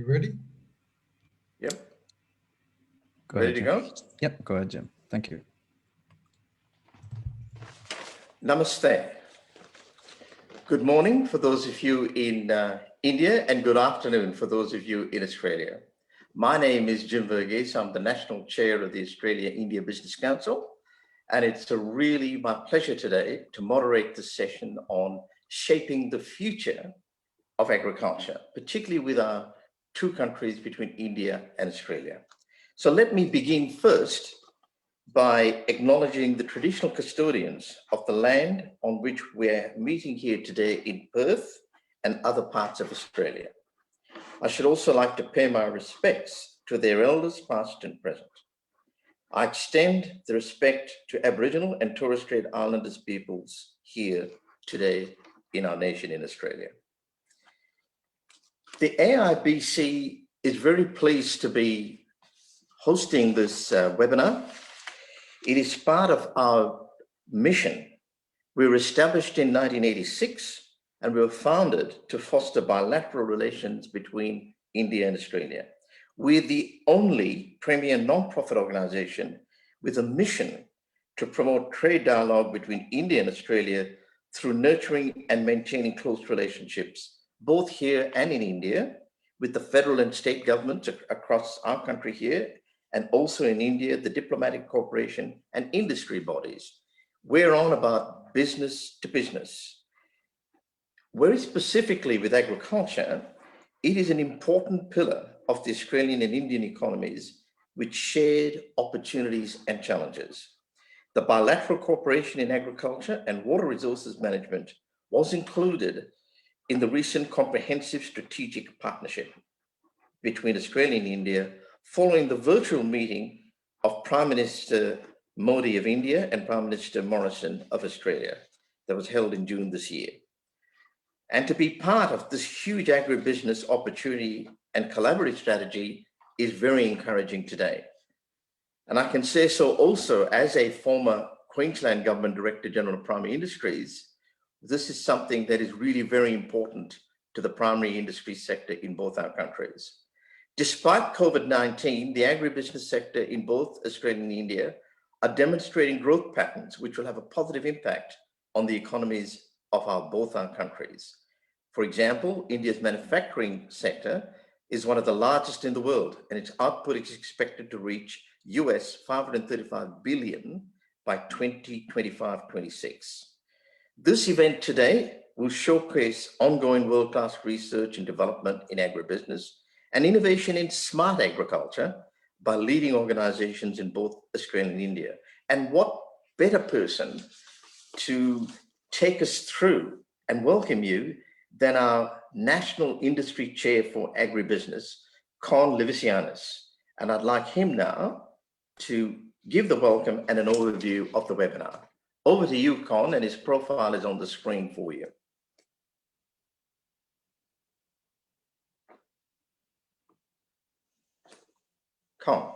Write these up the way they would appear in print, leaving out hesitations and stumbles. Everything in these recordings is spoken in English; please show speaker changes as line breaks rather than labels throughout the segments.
You ready?
Yep.
Go
Ready
ahead,
to
Jim.
go?
Yep, go ahead, Jim. Thank you.
Namaste. Good morning for those of you in India, and good afternoon for those of you in Australia. My name is Jim Verghese. I'm the National Chair of the Australia-India Business Council, and it's really my pleasure today to moderate this session on shaping the future of agriculture, particularly with our two countries between India and Australia. So let me begin first by acknowledging the traditional custodians of the land on which we're meeting here today in Perth and other parts of Australia. I should also like to pay my respects to their elders, past and present. I extend the respect to Aboriginal and Torres Strait Islanders peoples here today in our nation in Australia. The Aibc is very pleased to be hosting this webinar. It is part of our mission. We were established in 1986 and we were founded to foster bilateral relations between India and Australia. We're the only premier non-profit organization with a mission to promote trade dialogue between India and Australia through nurturing and maintaining close relationships, both here and in India, with the federal and state governments across our country here, and also in India, the diplomatic cooperation and industry bodies. We're on about business to business. Very specifically with agriculture, it is an important pillar of the Australian and Indian economies with shared opportunities and challenges. The bilateral cooperation in agriculture and water resources management was included in the recent comprehensive strategic partnership between Australia and India following the virtual meeting of Prime Minister Modi of India and Prime Minister Morrison of Australia that was held in June this year. And to be part of this huge agribusiness opportunity and collaborative strategy is very encouraging today. And I can say so also as a former Queensland Government Director General of Primary Industries, this is something that is really very important to the primary industry sector in both our countries. Despite COVID-19, the agribusiness sector in both Australia and India are demonstrating growth patterns which will have a positive impact on the economies of both our countries. For example, India's manufacturing sector is one of the largest in the world, and its output is expected to reach US $535 billion by 2025-26. This event today will showcase ongoing world-class research and development in agribusiness and innovation in smart agriculture by leading organizations in both Australia and India. And what better person to take us through and welcome you than our National Industry Chair for Agribusiness, Con Livisianis. And I'd like him now to give the welcome and an overview of the webinar. Over to you, Con, and his profile is on the screen for you. Con.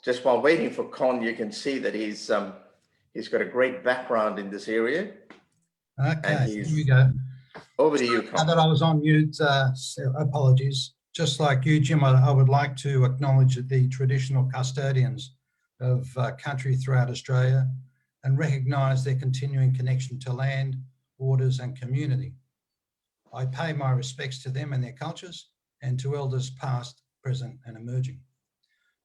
Just while waiting for Con, you can see that he's got a great background in this area.
Okay, here we go.
Over to you, Con.
Now that I was on mute, apologies. Just like you, Jim, I would like to acknowledge the traditional custodians of country throughout Australia and recognise their continuing connection to land, waters and community. I pay my respects to them and their cultures and to elders past, present and emerging.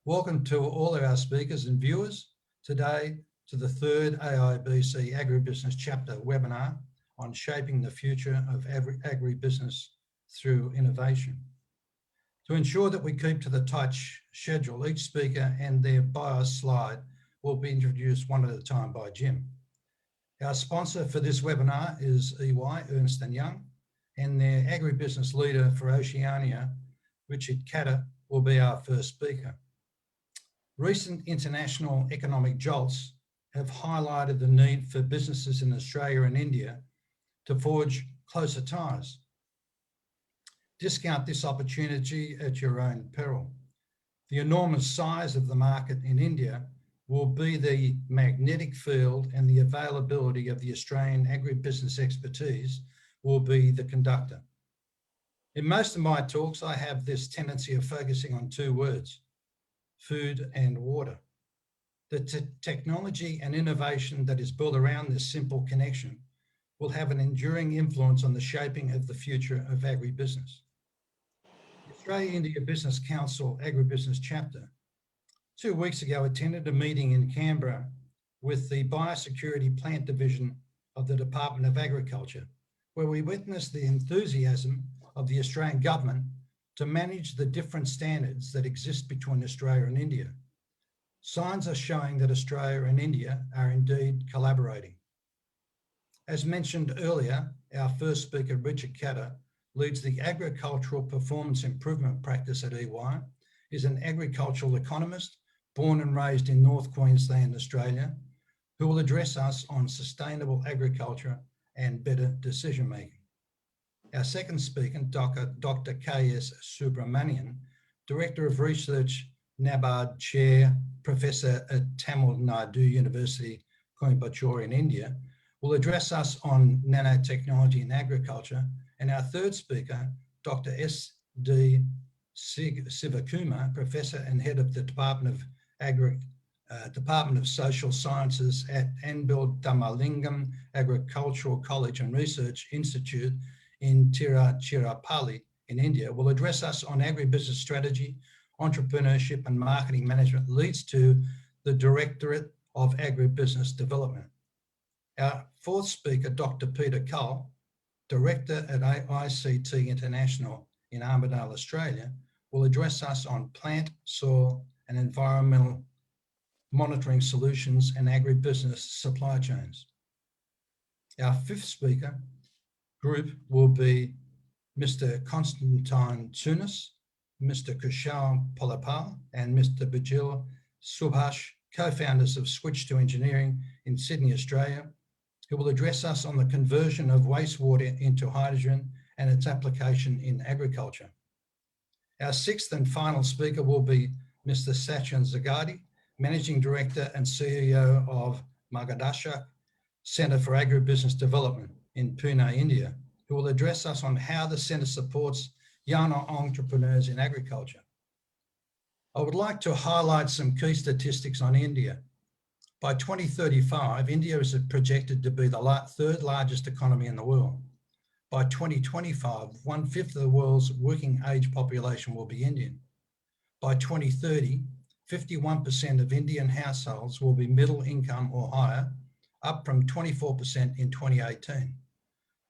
Welcome to all of our speakers and viewers today to the third Aibc Agribusiness Chapter webinar on shaping the future of agribusiness through innovation. To ensure that we keep to the tight schedule, each speaker and their bio slide will be introduced one at a time by Jim. Our sponsor for this webinar is EY, Ernst & Young, and their agribusiness leader for Oceania, Richard Catter, will be our first speaker. Recent international economic jolts have highlighted the need for businesses in Australia and India to forge closer ties. Discount this opportunity at your own peril. The enormous size of the market in India will be the magnetic field, and the availability of the Australian agribusiness expertise will be the conductor. In most of my talks, I have this tendency of focusing on two words: food and water. The technology and innovation that is built around this simple connection will have an enduring influence on the shaping of the future of agribusiness. The Australia-India Business Council Agribusiness Chapter 2 weeks ago attended a meeting in Canberra with the Biosecurity Plant Division of the Department of Agriculture, where we witnessed the enthusiasm of the Australian government to manage the different standards that exist between Australia and India. Signs are showing that Australia and India are indeed collaborating. As mentioned earlier, our first speaker, Richard Catter, leads the Agricultural Performance Improvement Practice at EY, is an agricultural economist born and raised in North Queensland, Australia, who will address us on sustainable agriculture and better decision making. Our second speaker, Dr. K.S. Subramanian, Director of Research, NABARD Chair, Professor at Tamil Nadu University, Coimbatore in India, will address us on nanotechnology in agriculture. And our third speaker, Dr. S.D. Sivakumar, Professor and Head of the Department of Social Sciences at Anbil Dhammalingam Agricultural College and Research Institute in Tiruchirappalli in India, will address us on agribusiness strategy, entrepreneurship and marketing management leads to the Directorate of Agribusiness Development. Our fourth speaker, Dr. Peter Cull, Director at ICT International in Armidale, Australia, will address us on plant, soil and environmental monitoring solutions and agribusiness supply chains. Our fifth speaker group will be Mr. Constantine Tsunis, Mr. Kushal Polapal, and Mr. Bajil Subhash, co-founders of Switch to Engineering in Sydney, Australia, who will address us on the conversion of wastewater into hydrogen and its application in agriculture. Our sixth and final speaker will be Mr. Sachin Takari, Managing Director and CEO of Margaret Centre for Agribusiness Development in Pune, India, who will address us on how the centre supports young entrepreneurs in agriculture. I would like to highlight some key statistics on India. By 2035, India is projected to be the third largest economy in the world. By 2025, 1/5 of the world's working age population will be Indian. By 2030, 51% of Indian households will be middle income or higher, up from 24% in 2018,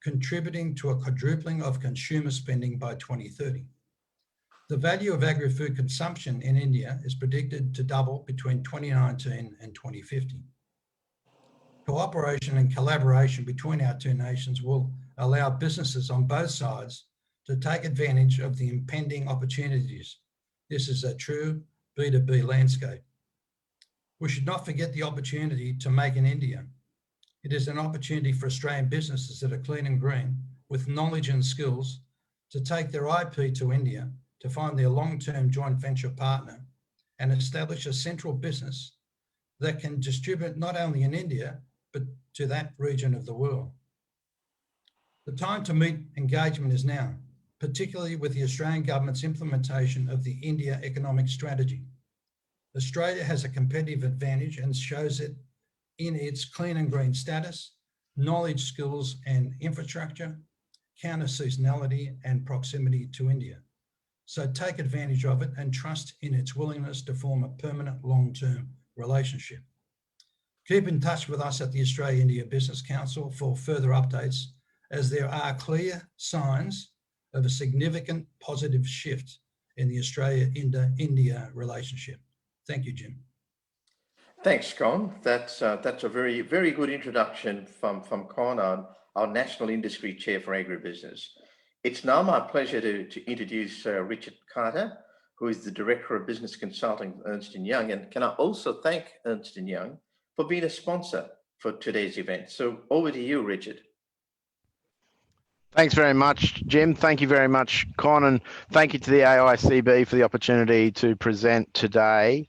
contributing to a quadrupling of consumer spending by 2030. The value of agri-food consumption in India is predicted to double between 2019 and 2050. Cooperation and collaboration between our two nations will allow businesses on both sides to take advantage of the impending opportunities. This is a true B2B landscape. We should not forget the opportunity to make in India. It is an opportunity for Australian businesses that are clean and green, with knowledge and skills, to take their IP to India, to find their long-term joint venture partner and establish a central business that can distribute not only in India, but to that region of the world. The time to meet engagement is now, particularly with the Australian government's implementation of the India Economic Strategy. Australia has a competitive advantage and shows it in its clean and green status, knowledge, skills and infrastructure, counter-seasonality and proximity to India. So take advantage of it and trust in its willingness to form a permanent long-term relationship. Keep in touch with us at the Australia-India Business Council for further updates, as there are clear signs of a significant positive shift in the Australia-India relationship. Thank you, Jim.
Thanks, Con. That's a very, very good introduction from Con, our National Industry Chair for Agribusiness. It's now my pleasure to introduce Richard Carter, who is the Director of Business Consulting for Ernst & Young. And can I also thank Ernst & Young for being a sponsor for today's event. So over to you, Richard.
Thanks very much, Jim. Thank you very much, Con, and thank you to the AICB for the opportunity to present today.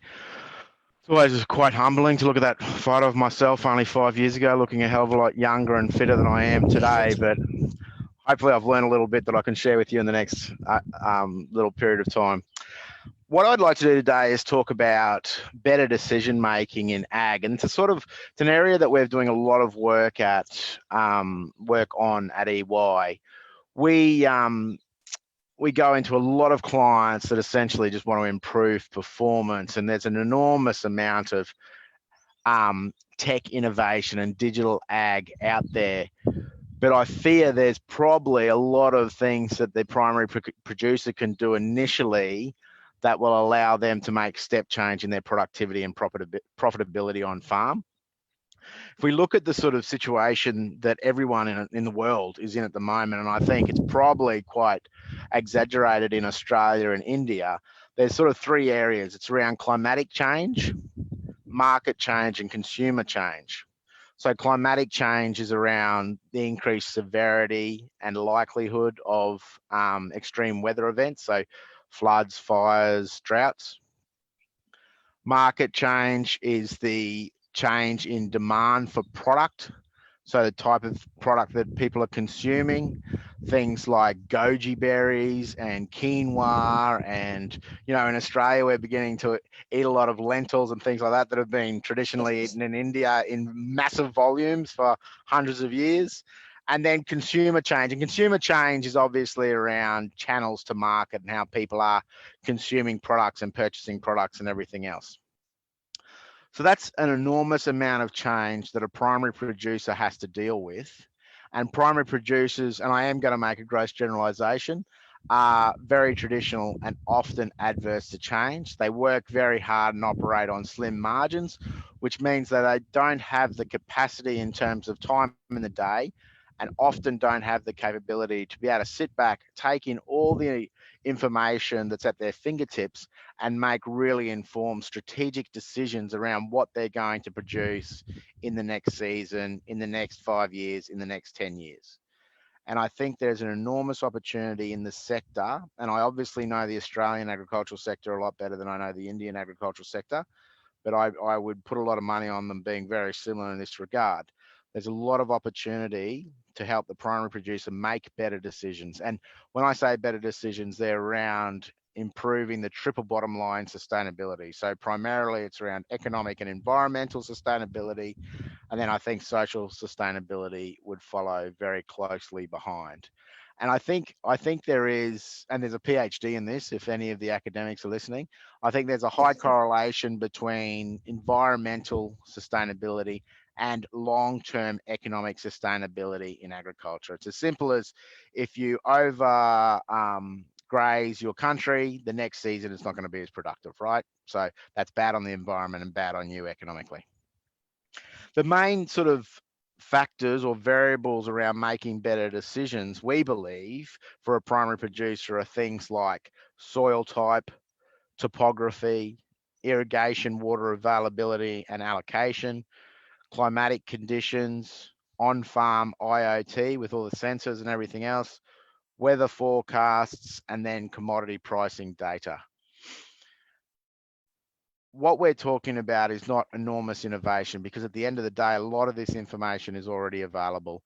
always is quite humbling to look at that photo of myself only 5 years ago, looking a hell of a lot younger and fitter than I am today. But hopefully I've learned a little bit that I can share with you in the next little period of time. What I'd like to do today is talk about better decision making in ag, and it's an area that we're doing a lot of work on at EY. We go into a lot of clients that essentially just want to improve performance, and there's an enormous amount of tech innovation and digital ag out there. But I fear there's probably a lot of things that the primary producer can do initially that will allow them to make step change in their productivity and profitability on farm. If we look at the sort of situation that everyone in the world is in at the moment, and I think it's probably quite exaggerated in Australia and India, there's sort of three areas. It's around climatic change, market change, and consumer change. So climatic change is around the increased severity and likelihood of extreme weather events, so floods, fires, droughts. Market change is the change in demand for product, so the type of product that people are consuming, things like goji berries and quinoa, and in Australia we're beginning to eat a lot of lentils and things like that have been traditionally eaten in India in massive volumes for hundreds of years. And then consumer change, and consumer change is obviously around channels to market and how people are consuming products and purchasing products and everything else. So that's an enormous amount of change that a primary producer has to deal with. And primary producers, and I am going to make a gross generalization, are very traditional and often adverse to change. They work very hard and operate on slim margins, which means that they don't have the capacity in terms of time in the day, and often don't have the capability to be able to sit back, take in all the information that's at their fingertips, and make really informed strategic decisions around what they're going to produce in the next season, in the next 5 years, in the next 10 years. And I think there's an enormous opportunity in the sector. And I obviously know the Australian agricultural sector a lot better than I know the Indian agricultural sector, but I would put a lot of money on them being very similar in this regard. There's a lot of opportunity to help the primary producer make better decisions. And when I say better decisions, they're around improving the triple bottom line sustainability. So primarily it's around economic and environmental sustainability. And then I think social sustainability would follow very closely behind. And I think there is, and there's a PhD in this, if any of the academics are listening, I think there's a high correlation between environmental sustainability and long-term economic sustainability in agriculture. It's as simple as if you over graze your country, the next season it's not going to be as productive, right? So that's bad on the environment and bad on you economically. The main sort of factors or variables around making better decisions, we believe, for a primary producer are things like soil type, topography, irrigation, water availability and allocation, climatic conditions, on-farm IoT with all the sensors and everything else, weather forecasts, and then commodity pricing data. What we're talking about is not enormous innovation, because at the end of the day, a lot of this information is already available.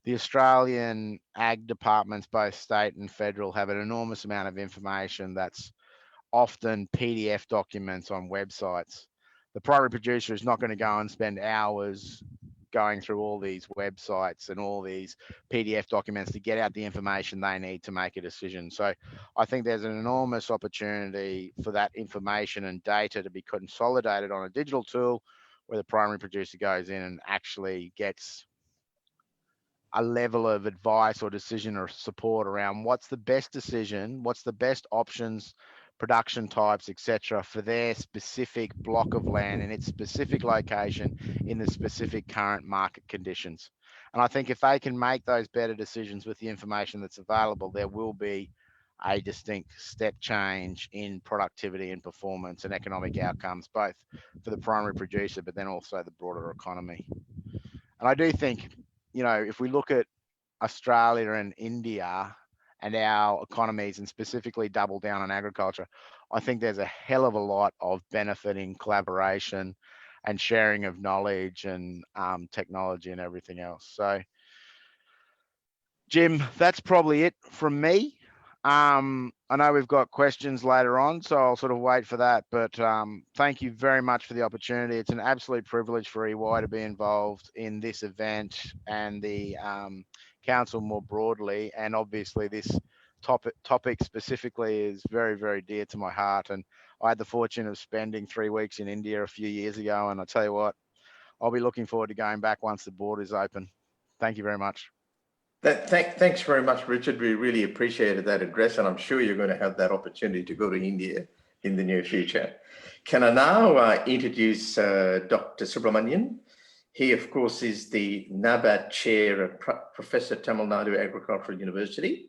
The Australian ag departments, both state and federal, have an enormous amount of information that's often PDF documents on websites. The primary producer is not going to go and spend hours going through all these websites and all these PDF documents to get out the information they need to make a decision. So I think there's an enormous opportunity for that information and data to be consolidated on a digital tool where the primary producer goes in and actually gets a level of advice or decision or support around what's the best decision, what's the best options, production types, etc., for their specific block of land in its specific location in the specific current market conditions. And I think if they can make those better decisions with the information that's available, there will be a distinct step change in productivity and performance and economic outcomes, both for the primary producer, but then also the broader economy. And I do think, if we look at Australia and India and our economies and specifically double down on agriculture, I think there's a hell of a lot of benefit in collaboration and sharing of knowledge and technology and everything else. So, Jim, that's probably it from me. I know we've got questions later on, so I'll sort of wait for that. But thank you very much for the opportunity. It's an absolute privilege for EY to be involved in this event and the council more broadly. And obviously this topic specifically is very, very dear to my heart. And I had the fortune of spending 3 weeks in India a few years ago. And I tell you what, I'll be looking forward to going back once the border is open. Thank you very much.
Thanks very much, Richard. We really appreciated that address, and I'm sure you're going to have that opportunity to go to India in the near future. Can I now introduce Dr. Subramanian? He, of course, is the NABAT Chair and Professor at Tamil Nadu Agricultural University,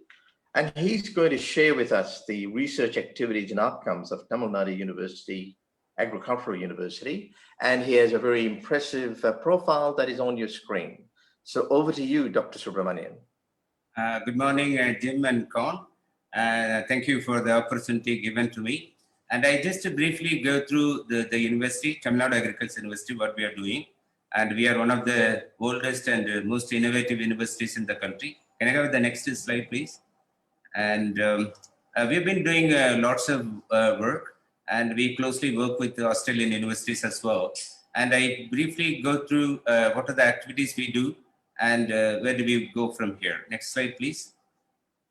and he's going to share with us the research activities and outcomes of Tamil Nadu University, Agricultural University, and he has a very impressive profile that is on your screen. So over to you, Dr. Subramanian.
Good morning, Jim and Con. Thank you for the opportunity given to me. And I just briefly go through the university, Tamil Nadu Agriculture University, what we are doing. And we are one of the oldest and most innovative universities in the country. Can I have the next slide, please? And we've been doing lots of work, and we closely work with the Australian universities as well. And I briefly go through what are the activities we do and where do we go from here. Next slide, please.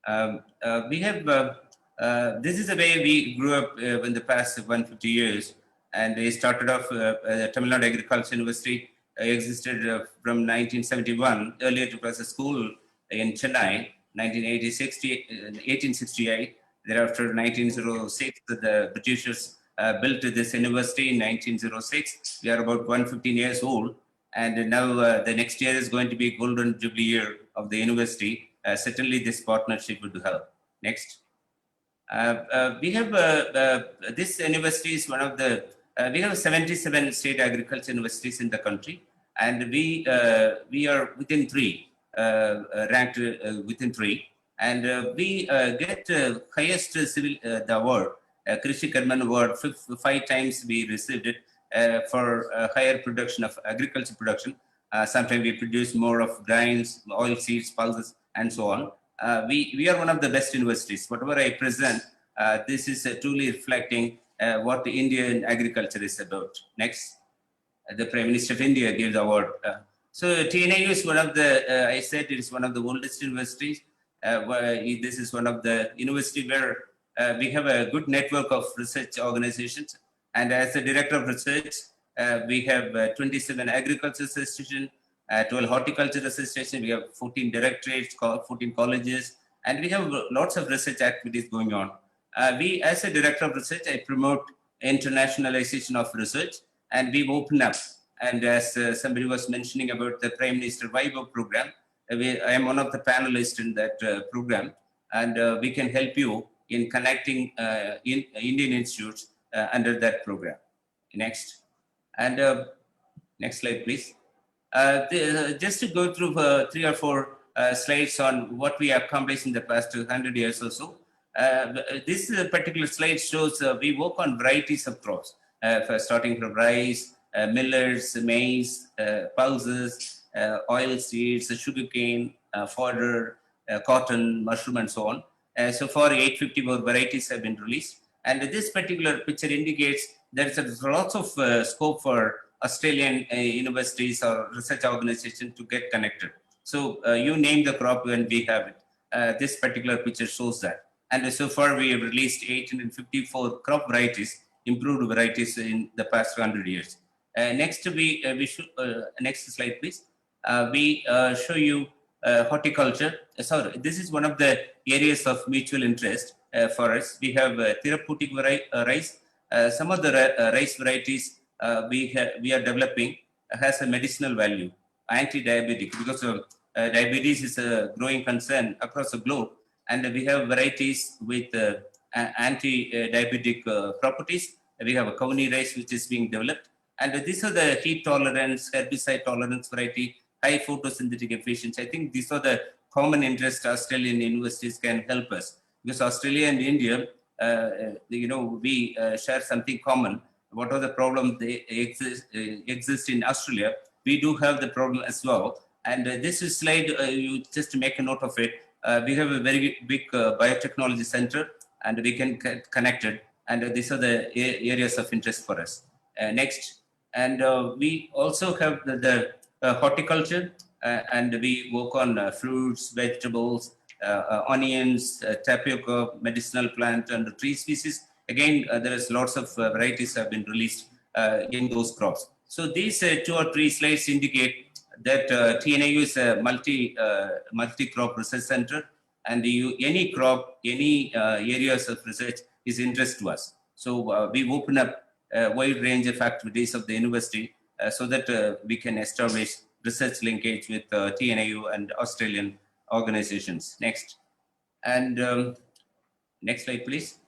We have, this is the way we grew up in the past 150 years. And we started off, Tamil Nadu Agriculture University existed from 1971. Earlier it was a school in Chennai, 1868. Thereafter, 1906, the Britishers built this university in 1906. We are about 115 years old. And now the next year is going to be golden jubilee year of the university. Certainly this partnership would help. Next. We have, this university is one of the, we have 77 state agriculture universities in the country. And we are within 3, ranked within 3. And we get highest civil, the award, Krishi Karman Award, 5 times we received it. For higher production of agriculture production. Sometimes we produce more of grains, oil seeds, pulses, and so on. We are one of the best universities. Whatever I present, this is truly reflecting what the Indian agriculture is about. Next, the Prime Minister of India gave the award. So TNAU is one of the, I said it is one of the oldest universities. This is one of the universities where we have a good network of research organizations. And as the director of research, we have 27 agriculture associations, 12 horticulture associations, we have 14 directorates, 14 colleges, and we have lots of research activities going on. We, as a director of research, I promote internationalization of research, and we've opened up. And as somebody was mentioning about the Prime Minister Vaibhav program, I am one of the panelists in that program, and we can help you in connecting Indian institutes under that program. Next. And next slide, please. Just to go through 3 or 4 slides on what we accomplished in the past 100 years or so. This particular slide shows we work on varieties of crops, starting from rice, millets, maize, pulses, oil seeds, sugarcane, fodder, cotton, mushroom, and so on. So far, 850 more varieties have been released. And this particular picture indicates there is lots of scope for Australian universities or research organizations to get connected. So you name the crop when we have it. This particular picture shows that. And so far we have released 854 crop varieties, improved varieties in the past 100 years. Next, we should, next slide, please. We show you horticulture. Sorry, this is one of the areas of mutual interest for us. We have therapeutic rice. Some of the rice varieties we are developing has a medicinal value, anti-diabetic, because diabetes is a growing concern across the globe. And we have varieties with anti-diabetic properties. We have a Kauni rice which is being developed. And these are the heat tolerance, herbicide tolerance variety, high photosynthetic efficiency. I think these are the common interest Australian universities can help us. Because Australia and India we share something common. What are the problems they exist in Australia? We do have the problem as well. And this is slide, you just make a note of it. We have a very big biotechnology center, and we can connect it. And these are the areas of interest for us. Next. And we also have the horticulture, and we work on fruits, vegetables, onions, tapioca, medicinal plant, and tree species. Again, there is lots of varieties have been released in those crops. So these 2 or 3 slides indicate that TNAU is a multi-crop research center, and any crop, any areas of research is interest to us. So we open up a wide range of activities of the university so that we can establish research linkage with TNAU and Australian organizations. Next. And next slide, please.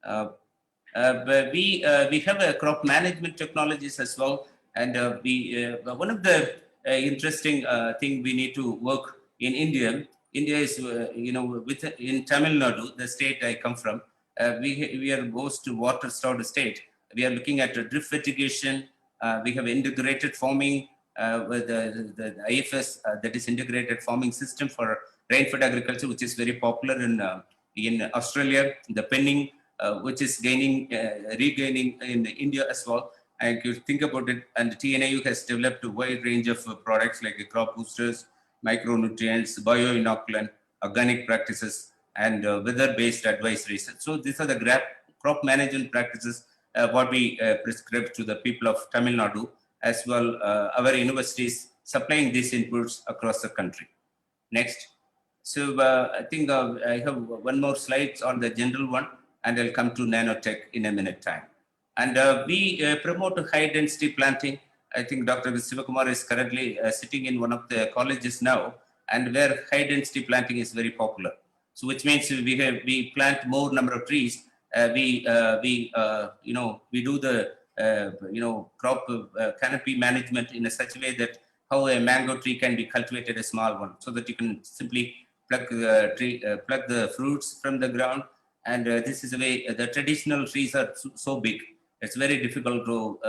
We have a crop management technologies as well. And one of the interesting thing we need to work in India. India is, in Tamil Nadu, the state I come from, we are most water-starved state. We are looking at drip irrigation. We have integrated farming with the IFS, that is integrated farming system for rainfed agriculture, which is very popular in Australia. The penning, which is regaining in India as well. And if you think about it, and TNAU has developed a wide range of products like crop boosters, micronutrients, bioinoculant, organic practices, and weather-based advisories. So these are the crop management practices what we prescribe to the people of Tamil Nadu, as well our universities supplying these inputs across the country. Next. So I think I have one more slide on the general one, and I'll come to nanotech in a minute time. And we promote high density planting. I think Dr. Sivakumar is currently sitting in one of the colleges now, and where high density planting is very popular. So which means we plant more number of trees. We do the crop canopy management in such a way that how a mango tree can be cultivated, a small one, so that you can simply pluck the fruits from the ground. And this is a way the traditional trees are so big. It's very difficult to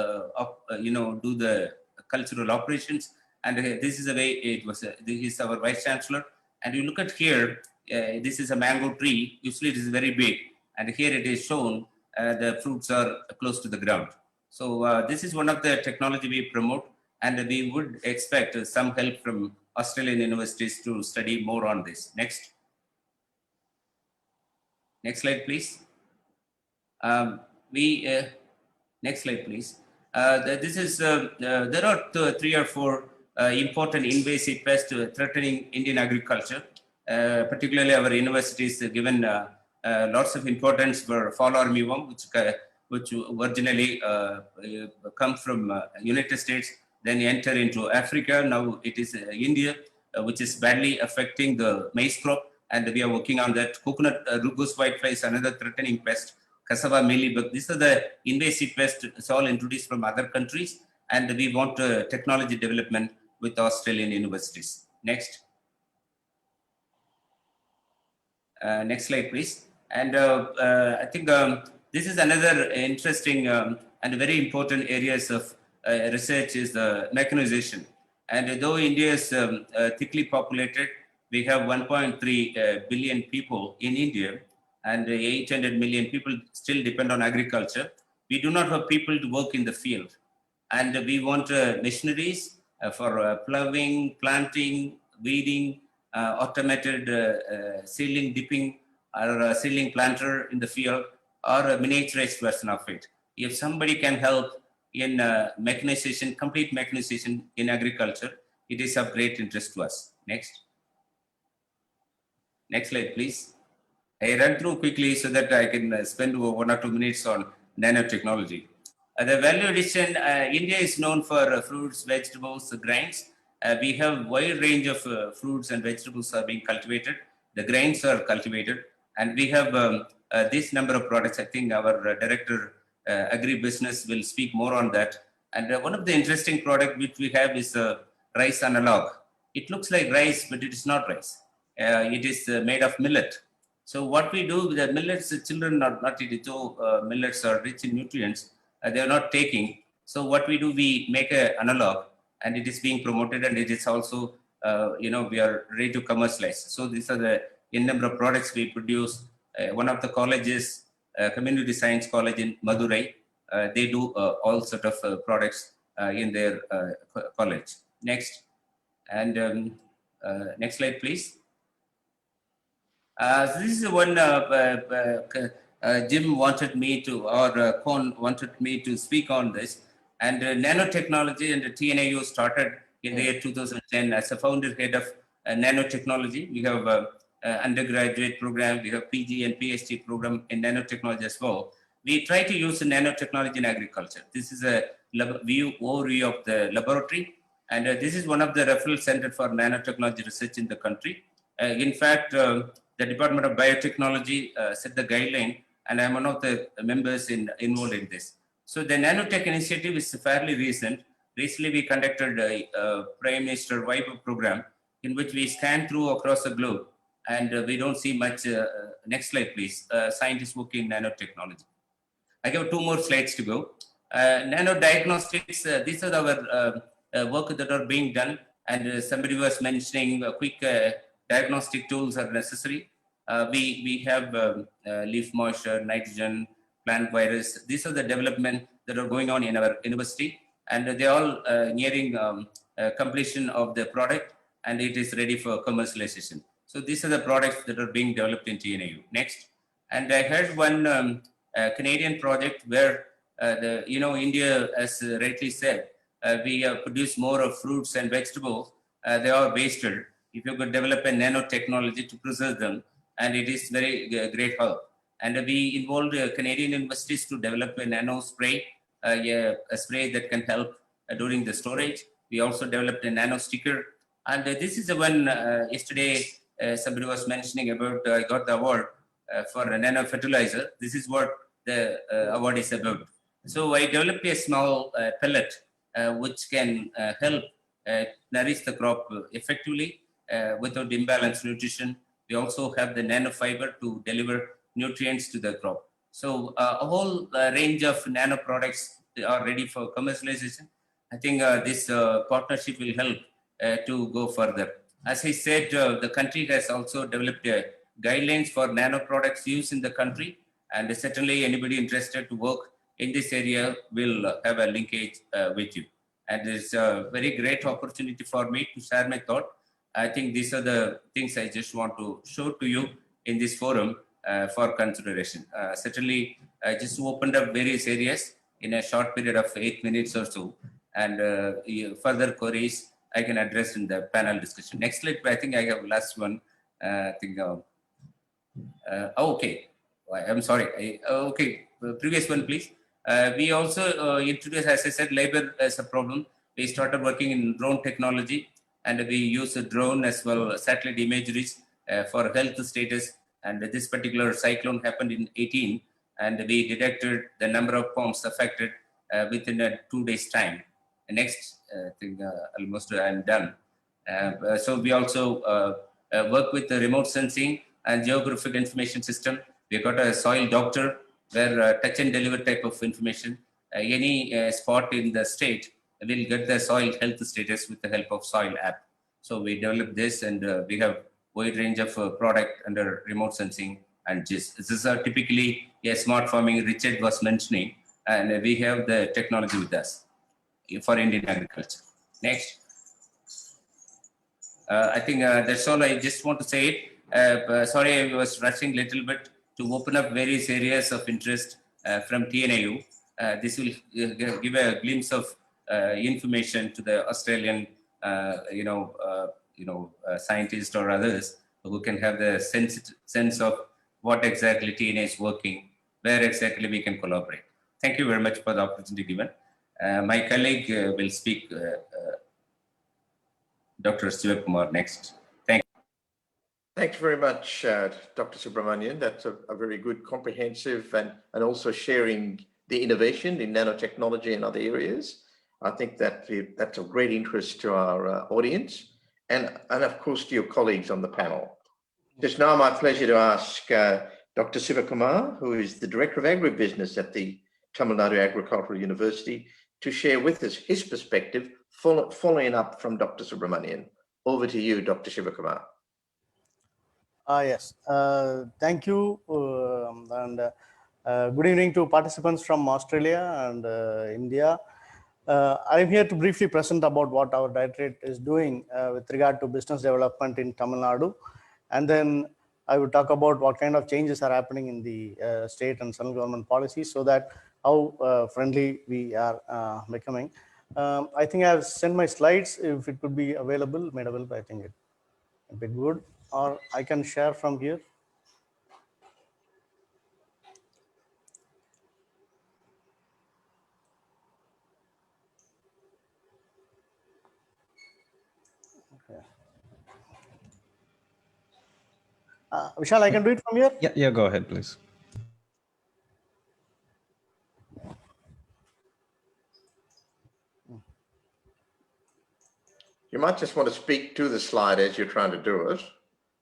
do the cultural operations. And this is the way it was. This is our vice chancellor. And you look at here, this is a mango tree. Usually it is very big. And here it is shown the fruits are close to the ground. So this is one of the technology we promote, and we would expect some help from Australian universities to study more on this. Next. Next slide, please. Next slide, please. This is there are 3 or 4 important invasive pests threatening Indian agriculture. Particularly, our universities given lots of importance for fall armyworm, which originally come from United States, then enter into Africa. Now it is India, which is badly affecting the maize crop, and we are working on that. Coconut rugose whitefly is another threatening pest. Cassava mealybug. These are the invasive pests. It's all introduced from other countries, and we want technology development with Australian universities. Next. Next slide, please. And I think this is another interesting and very important areas of research is the mechanization. And though India is thickly populated, we have 1.3 billion people in India, and 800 million people still depend on agriculture. We do not have people to work in the field. And we want machineries for ploughing, planting, weeding, automated seedling dipping, or a seedling planter in the field, or a miniaturized version of it. If somebody can help in mechanization, complete mechanization in agriculture, it is of great interest to us. Next. Next slide, please. I run through quickly so that I can spend 1 or 2 minutes on nanotechnology. The value addition, India is known for fruits, vegetables, grains. We have wide range of fruits and vegetables are being cultivated. The grains are cultivated, and we have this number of products. I think our director, Agribusiness, will speak more on that. And one of the interesting product which we have is rice analog. It looks like rice, but it is not rice. It is made of millet. So what we do with the millets, the children are not eating, so millets are rich in nutrients, they are not taking. So what we do, we make an analog, and it is being promoted, and it is also, we are ready to commercialize. So these are the number of products we produce. One of the colleges, Community Science College in Madurai, they do all sort of products in their college. Next, and next slide, please. So this is one Jim wanted me to, or Kon wanted me to speak on this. And nanotechnology and the TNAU started in the year 2010 as a founder head of nanotechnology. We have undergraduate program, we have PG and PhD program in nanotechnology as well. We try to use nanotechnology in agriculture. This is a overview of the laboratory, and this is one of the referral centers for nanotechnology research in the country. In fact, the Department of Biotechnology set the guideline, and I'm one of the members involved in this. So the nanotech initiative is fairly recent. Recently, we conducted a Prime Minister Vibe program in which we scan through across the globe, and we don't see much. Next slide, please. Scientists working in nanotechnology. I have 2 more slides to go. Nano Diagnostics, these are our work that are being done, and somebody was mentioning quick diagnostic tools are necessary. We have leaf moisture, nitrogen, plant virus. These are the development that are going on in our university, and they are all nearing completion of the product, and it is ready for commercialization. So these are the products that are being developed in TNAU. Next, and I heard one Canadian project where India, as rightly said, we produce more of fruits and vegetables. They are wasted. If you could develop a nanotechnology to preserve them, and it is very great help. And we involved Canadian universities to develop a nano spray, a spray that can help during the storage. We also developed a nano sticker. And this is the one yesterday somebody was mentioning about. I got the award for a Nano Fertilizer. This is what the award is about. So I developed a small pellet which can help nourish the crop effectively without imbalanced nutrition. We also have the nanofiber to deliver nutrients to the crop. So a whole range of nano products are ready for commercialization. I think this partnership will help to go further. As I said, the country has also developed guidelines for nano products used in the country, and certainly anybody interested to work in this area will have a linkage with you. And it's a very great opportunity for me to share my thought. I think these are the things I just want to show to you in this forum for consideration. Certainly, I just opened up various areas in a short period of 8 minutes or so, and further queries I can address in the panel discussion. Next slide, I think I have last one. Okay, I'm sorry. Okay, previous one, please. We also introduced, as I said, labor as a problem. We started working in drone technology, and we use a drone as well, satellite imageries for health status. And this particular cyclone happened in 18, and we detected the number of farms affected within a 2 days time. Next, I think almost I'm done. So we also work with the remote sensing and geographic information system. We got a soil doctor where touch and deliver type of information. Any spot in the state will get the soil health status with the help of soil app. So we developed this, and we have wide range of product under remote sensing and GIS. This is typically a smart farming Richard was mentioning, and we have the technology with us for Indian agriculture. Next. I think that's all I just want to say it. Sorry, I was rushing a little bit to open up various areas of interest from TNAU. This will give a glimpse of information to the Australian, scientists or others who can have the sense of what exactly TNA is working, where exactly we can collaborate. Thank you very much for the opportunity given. My colleague will speak, Dr. Sivakumar, next. Thank you.
Thanks very much, Dr. Subramanian. That's a very good, comprehensive, and also sharing the innovation in nanotechnology and other areas. I think that that's of great interest to our audience and of course to your colleagues on the panel. Just now, my pleasure to ask Dr. Sivakumar, who is the Director of Agribusiness at the Tamil Nadu Agricultural University, to share with us his perspective, following up from Dr. Subramanian. Over to you, Dr. Sivakumar.
Yes, thank you, and good evening to participants from Australia and India. I'm here to briefly present about what our directorate is doing with regard to business development in Tamil Nadu, and then I will talk about what kind of changes are happening in the state and central government policies, so that how friendly we are becoming. I think I have sent my slides. If it could be available, made available, I think it would be good. Or I can share from here. Okay. Vishal, I can do it from here?
Yeah, go ahead, please.
You might just want to speak to the slide as you're trying to do it,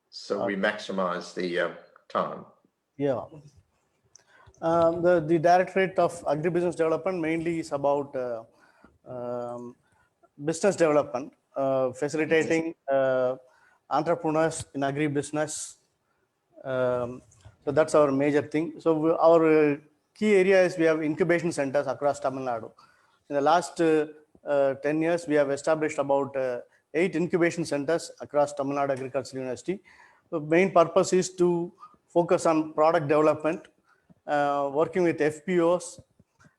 so we maximize the time.
Yeah. The Directorate of Agribusiness Development mainly is about business development, facilitating entrepreneurs in agribusiness. So that's our major thing. So our key area is we have incubation centers across Tamil Nadu. In the last 10 years, we have established about 8 incubation centers across Tamil Nadu Agricultural University. The main purpose is to focus on product development, working with FPOs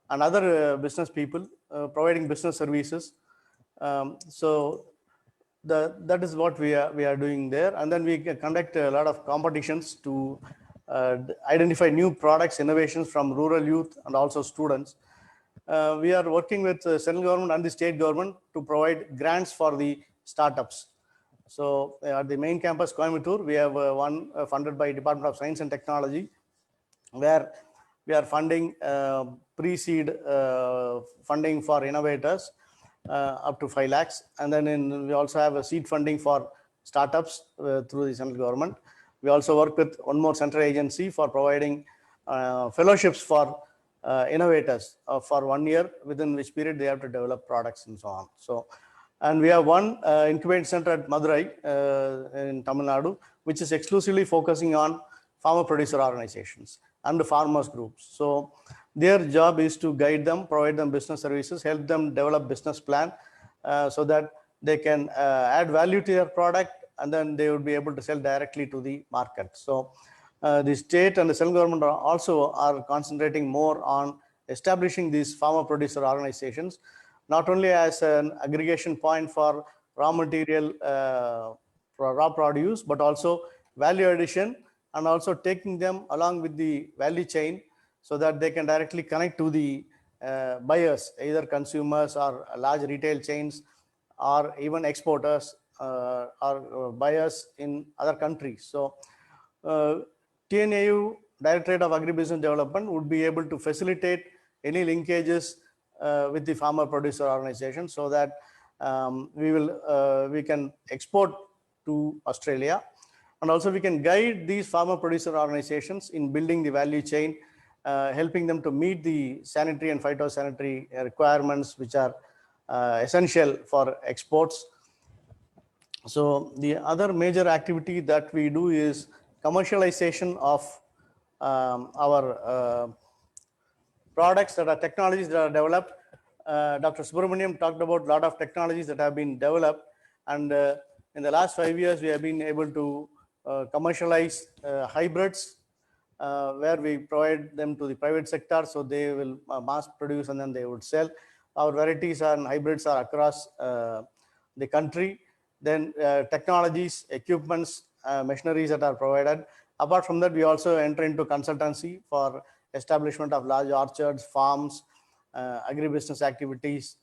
and other business people, providing business services. So that is what we are doing there. And then we conduct a lot of competitions to identify new products, innovations from rural youth and also students. We are working with the central government and the state government to provide grants for the startups. So at the main campus, Coimbatore, we have one funded by Department of Science and Technology, where we are funding pre-seed funding for innovators up to 5 lakhs. And then we also have a seed funding for startups through the central government. We also work with one more central agency for providing fellowships for innovators for 1 year, within which period they have to develop products and so on. So, and we have one incubation center at Madurai in Tamil Nadu, which is exclusively focusing on farmer producer organizations and the farmers groups. So their job is to guide them, provide them business services, help them develop business plan so that they can add value to their product, and then they would be able to sell directly to the market. So the state and the central government also are concentrating more on establishing these farmer producer organizations, not only as an aggregation point for raw material, for raw produce, but also value addition, and also taking them along with the value chain so that they can directly connect to the buyers, either consumers or large retail chains, or even exporters or buyers in other countries. So TNAU, Directorate of Agribusiness Development, would be able to facilitate any linkages with the farmer producer organization, so that we can export to Australia, and also we can guide these farmer producer organizations in building the value chain, helping them to meet the sanitary and phytosanitary requirements, which are essential for exports. So the other major activity that we do is commercialization of our products, that are technologies that are developed. Dr. Subramaniam talked about a lot of technologies that have been developed, and in the last 5 years we have been able to commercialize hybrids, where we provide them to the private sector, so they will mass produce and then they would sell. Our varieties and hybrids are across the country. Then technologies, equipments, machineries that are provided. Apart from that, we also enter into consultancy for establishment of large orchards, farms, agribusiness activities.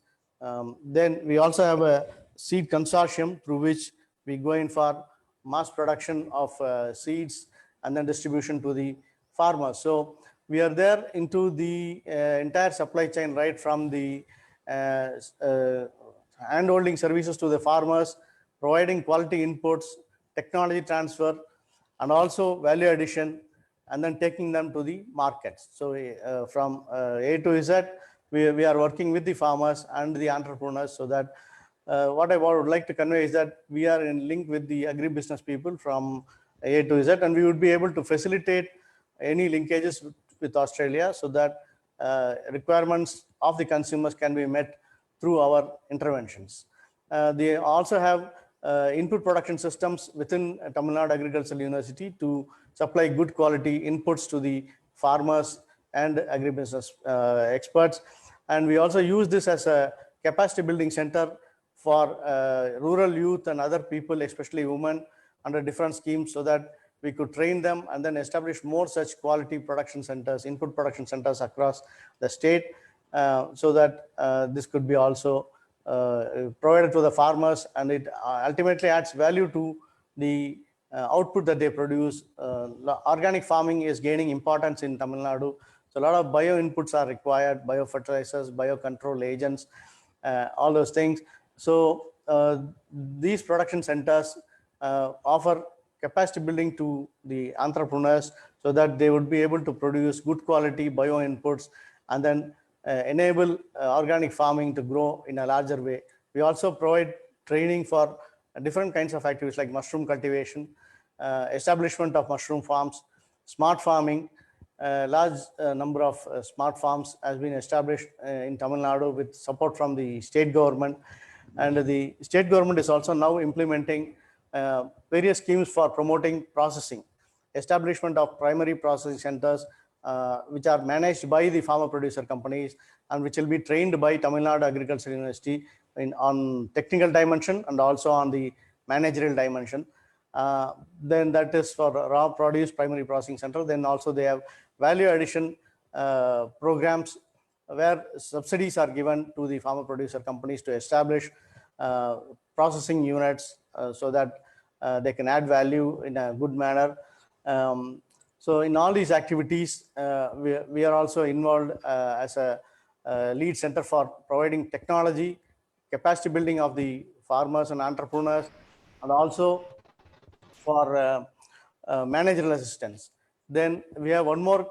Then we also have a seed consortium through which we go in for mass production of seeds and then distribution to the farmers. So we are there into the entire supply chain, right from the hand-holding services to the farmers, providing quality inputs, technology transfer, and also value addition, and then taking them to the markets. So from A to Z, we are working with the farmers and the entrepreneurs, so that what I would like to convey is that we are in link with the agribusiness people from A to Z, and we would be able to facilitate any linkages with Australia, so that requirements of the consumers can be met through our interventions. They also have input production systems within Tamil Nadu Agricultural University to supply good quality inputs to the farmers and agribusiness experts. And we also use this as a capacity building center for rural youth and other people, especially women, under different schemes, so that we could train them and then establish more such quality production centers, input production centers across the state, so that this could be also provided to the farmers, and it ultimately adds value to the output that they produce. Organic farming is gaining importance in Tamil Nadu. So a lot of bio inputs are required, bio fertilizers, bio control agents, all those things. So these production centers offer capacity building to the entrepreneurs, so that they would be able to produce good quality bio inputs and then enable organic farming to grow in a larger way. We also provide training for different kinds of activities like mushroom cultivation, establishment of mushroom farms, smart farming. Large number of smart farms has been established in Tamil Nadu with support from the state government. And the state government is also now implementing various schemes for promoting processing, establishment of primary processing centers, which are managed by the farmer producer companies and which will be trained by Tamil Nadu Agricultural University on technical dimension and also on the managerial dimension. Then that is for raw produce primary processing center. Then also they have value addition programs where subsidies are given to the farmer producer companies to establish processing units so that they can add value in a good manner. So in all these activities, we are also involved as a lead center for providing technology, capacity building of the farmers and entrepreneurs, and also for managerial assistance. Then we have one more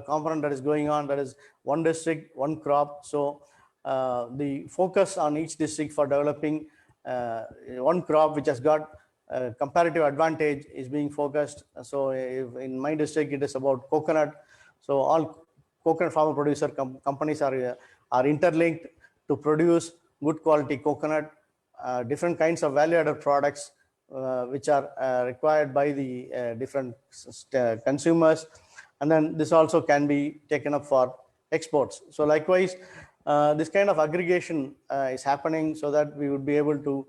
component that is going on, that is one district, one crop. So the focus on each district for developing one crop which has got comparative advantage is being focused. So if in my district, it is about coconut. So all coconut farmer producer companies are interlinked to produce good quality coconut, different kinds of value-added products which are required by the different consumers. And then this also can be taken up for exports. So likewise, this kind of aggregation is happening so that we would be able to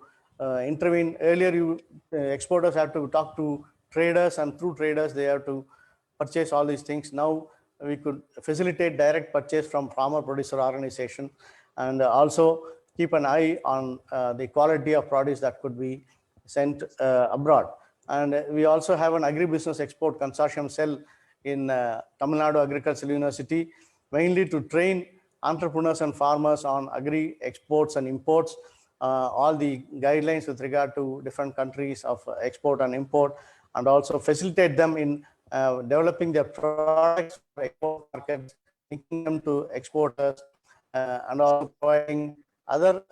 intervene. Earlier, exporters have to talk to traders, and through traders, they have to purchase all these things. Now, we could facilitate direct purchase from farmer producer organization, and also keep an eye on the quality of produce that could be sent abroad. And we also have an agribusiness export consortium cell in Tamil Nadu Agricultural University, mainly to train entrepreneurs and farmers on agri exports and imports, all the guidelines with regard to different countries of export and import, and also facilitate them in developing their products for export markets, linking them to exporters, and also providing other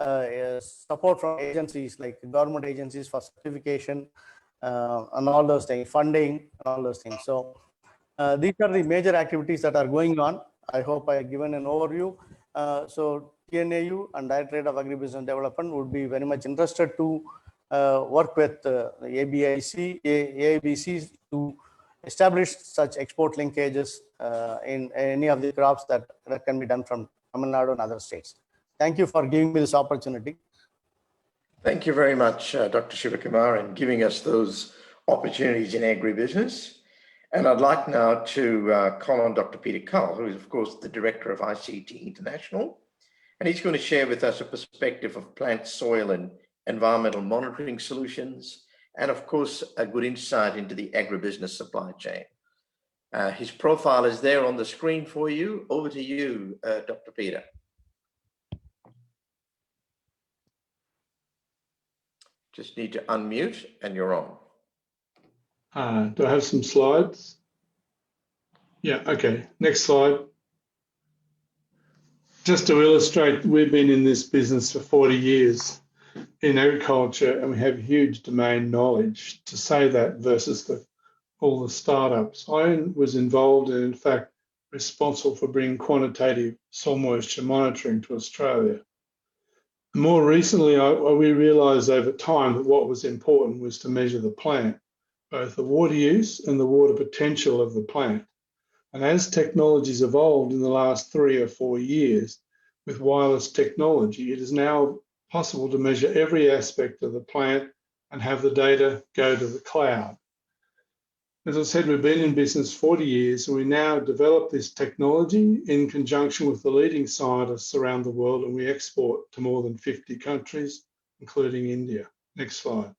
support from agencies like government agencies for certification and all those things, funding and all those things. So these are the major activities that are going on. I hope I have given an overview. So TNAU and Directorate of Agribusiness Development would be very much interested to work with Aibc to establish such export linkages in any of the crops that can be done from Tamil Nadu and other states. Thank you for giving me this opportunity.
Thank you very much, Dr. Shivakumar, in giving us those opportunities in agribusiness. And I'd like now to call on Dr. Peter Cull, who is, of course, the Director of ICT International. And he's going to share with us a perspective of plant, soil, and environmental monitoring solutions, and, of course, a good insight into the agribusiness supply chain. His profile is there on the screen for you. Over to you, Dr. Peter. Just need to unmute, and you're on.
Do I have some slides? Yeah, okay. Next slide. Just to illustrate, we've been in this business for 40 years in agriculture, and we have huge domain knowledge. To say that versus all the startups, I was involved and in fact responsible for bringing quantitative soil moisture monitoring to Australia. More recently, we realised over time that what was important was to measure the plant, both the water use and the water potential of the plant. And as technology's evolved in the last 3 or 4 years with wireless technology, it is now possible to measure every aspect of the plant and have the data go to the cloud. As I said, we've been in business 40 years, and we now develop this technology in conjunction with the leading scientists around the world, and we export to more than 50 countries, including India. Next slide.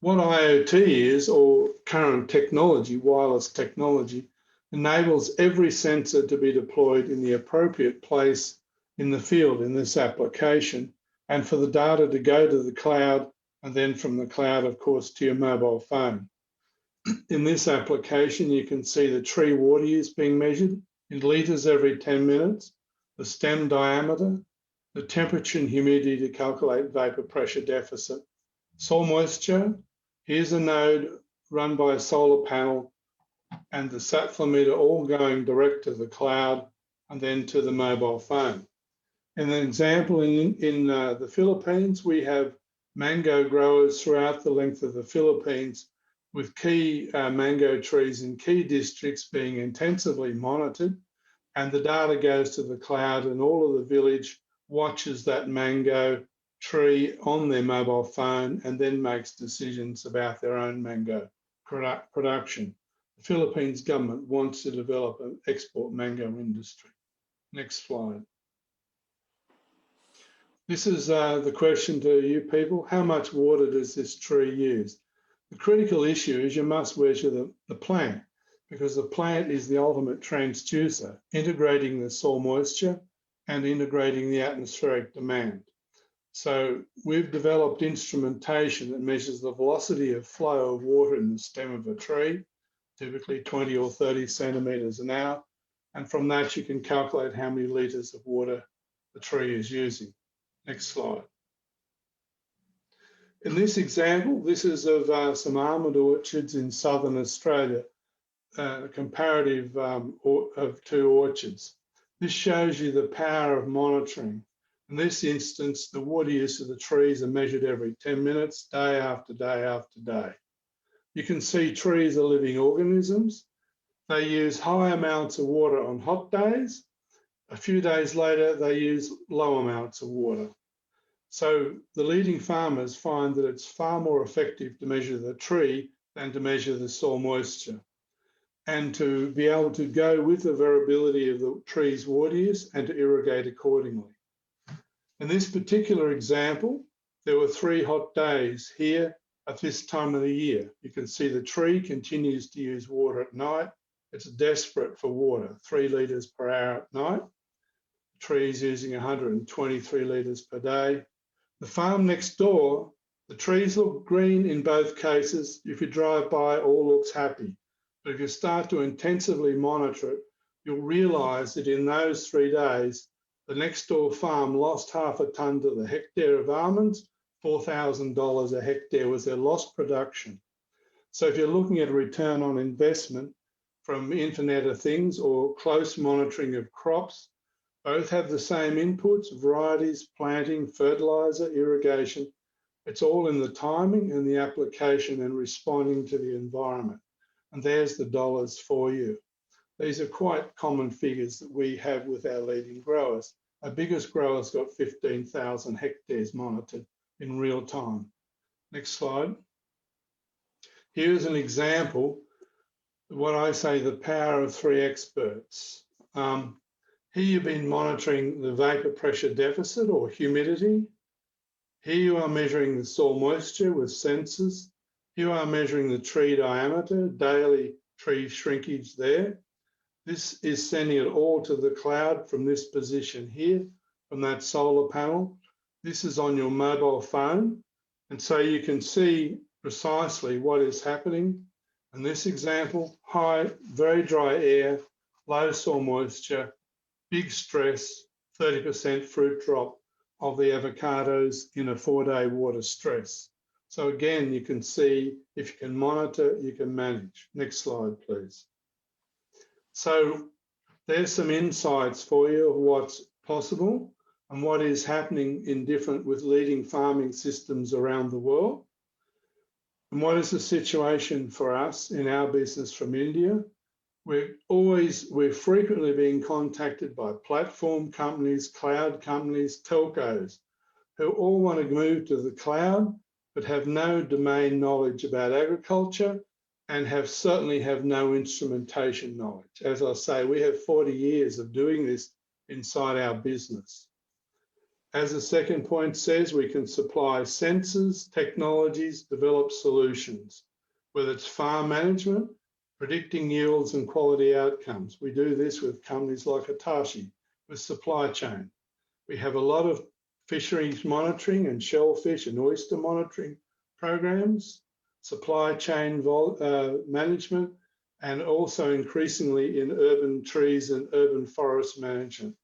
What IoT is, or current technology, wireless technology, enables every sensor to be deployed in the appropriate place in the field in this application, and for the data to go to the cloud, and then from the cloud, of course, to your mobile phone. In this application, you can see the tree water use being measured in litres every 10 minutes, the stem diameter, the temperature and humidity to calculate vapor pressure deficit, soil moisture. Here's a node run by a solar panel and the satflometer all going direct to the cloud and then to the mobile phone. In an example, in the Philippines, we have mango growers throughout the length of the Philippines with key mango trees in key districts being intensively monitored, and the data goes to the cloud and all of the village watches that mango tree on their mobile phone and then makes decisions about their own mango production. The Philippines government wants to develop an export mango industry. Next slide. This is the question to you people. How much water does this tree use? The critical issue is you must measure the plant, because the plant is the ultimate transducer, integrating the soil moisture and integrating the atmospheric demand. So we've developed instrumentation that measures the velocity of flow of water in the stem of a tree, typically 20 or 30 centimetres an hour. And from that, you can calculate how many litres of water the tree is using. Next slide. In this example, this is of some almond orchards in southern Australia, a comparative of 2 orchards. This shows you the power of monitoring. In this instance, the water use of the trees are measured every 10 minutes, day after day after day. You can see trees are living organisms. They use high amounts of water on hot days. A few days later, they use low amounts of water. So the leading farmers find that it's far more effective to measure the tree than to measure the soil moisture, and to be able to go with the variability of the tree's water use and to irrigate accordingly. In this particular example, there were 3 hot days here at this time of the year. You can see the tree continues to use water at night. It's desperate for water, 3 litres per hour at night. The tree is using 123 litres per day. The farm next door, the trees look green in both cases. If you drive by, all looks happy. But if you start to intensively monitor it, you'll realise that in those 3 days, the next door farm lost half a tonne to the hectare of almonds. $4,000 a hectare was their lost production. So if you're looking at a return on investment from Internet of Things or close monitoring of crops, both have the same inputs, varieties, planting, fertilizer, irrigation. It's all in the timing and the application and responding to the environment. And there's the dollars for you. These are quite common figures that we have with our leading growers. Our biggest growers got 15,000 hectares monitored in real time. Next slide. Here's an example of what I say the power of 3 experts. Here you've been monitoring the vapor pressure deficit or humidity. Here you are measuring the soil moisture with sensors. Here you are measuring the tree diameter, daily tree shrinkage there. This is sending it all to the cloud from this position here, from that solar panel. This is on your mobile phone. And so you can see precisely what is happening. In this example, high, very dry air, low soil moisture, big stress, 30% fruit drop of the avocados in a 4-day water stress. So again, you can see if you can monitor, you can manage. Next slide, please. So there's some insights for you of what's possible and what is happening in different with leading farming systems around the world. And what is the situation for us in our business from India? We're frequently being contacted by platform companies, cloud companies, telcos, who all want to move to the cloud, but have no domain knowledge about agriculture and certainly have no instrumentation knowledge. As I say, we have 40 years of doing this inside our business. As the second point says, we can supply sensors, technologies, develop solutions, whether it's farm management, predicting yields and quality outcomes. We do this with companies like Hitachi, with supply chain. We have a lot of fisheries monitoring and shellfish and oyster monitoring programs, supply chain management, and also increasingly in urban trees and urban forest management,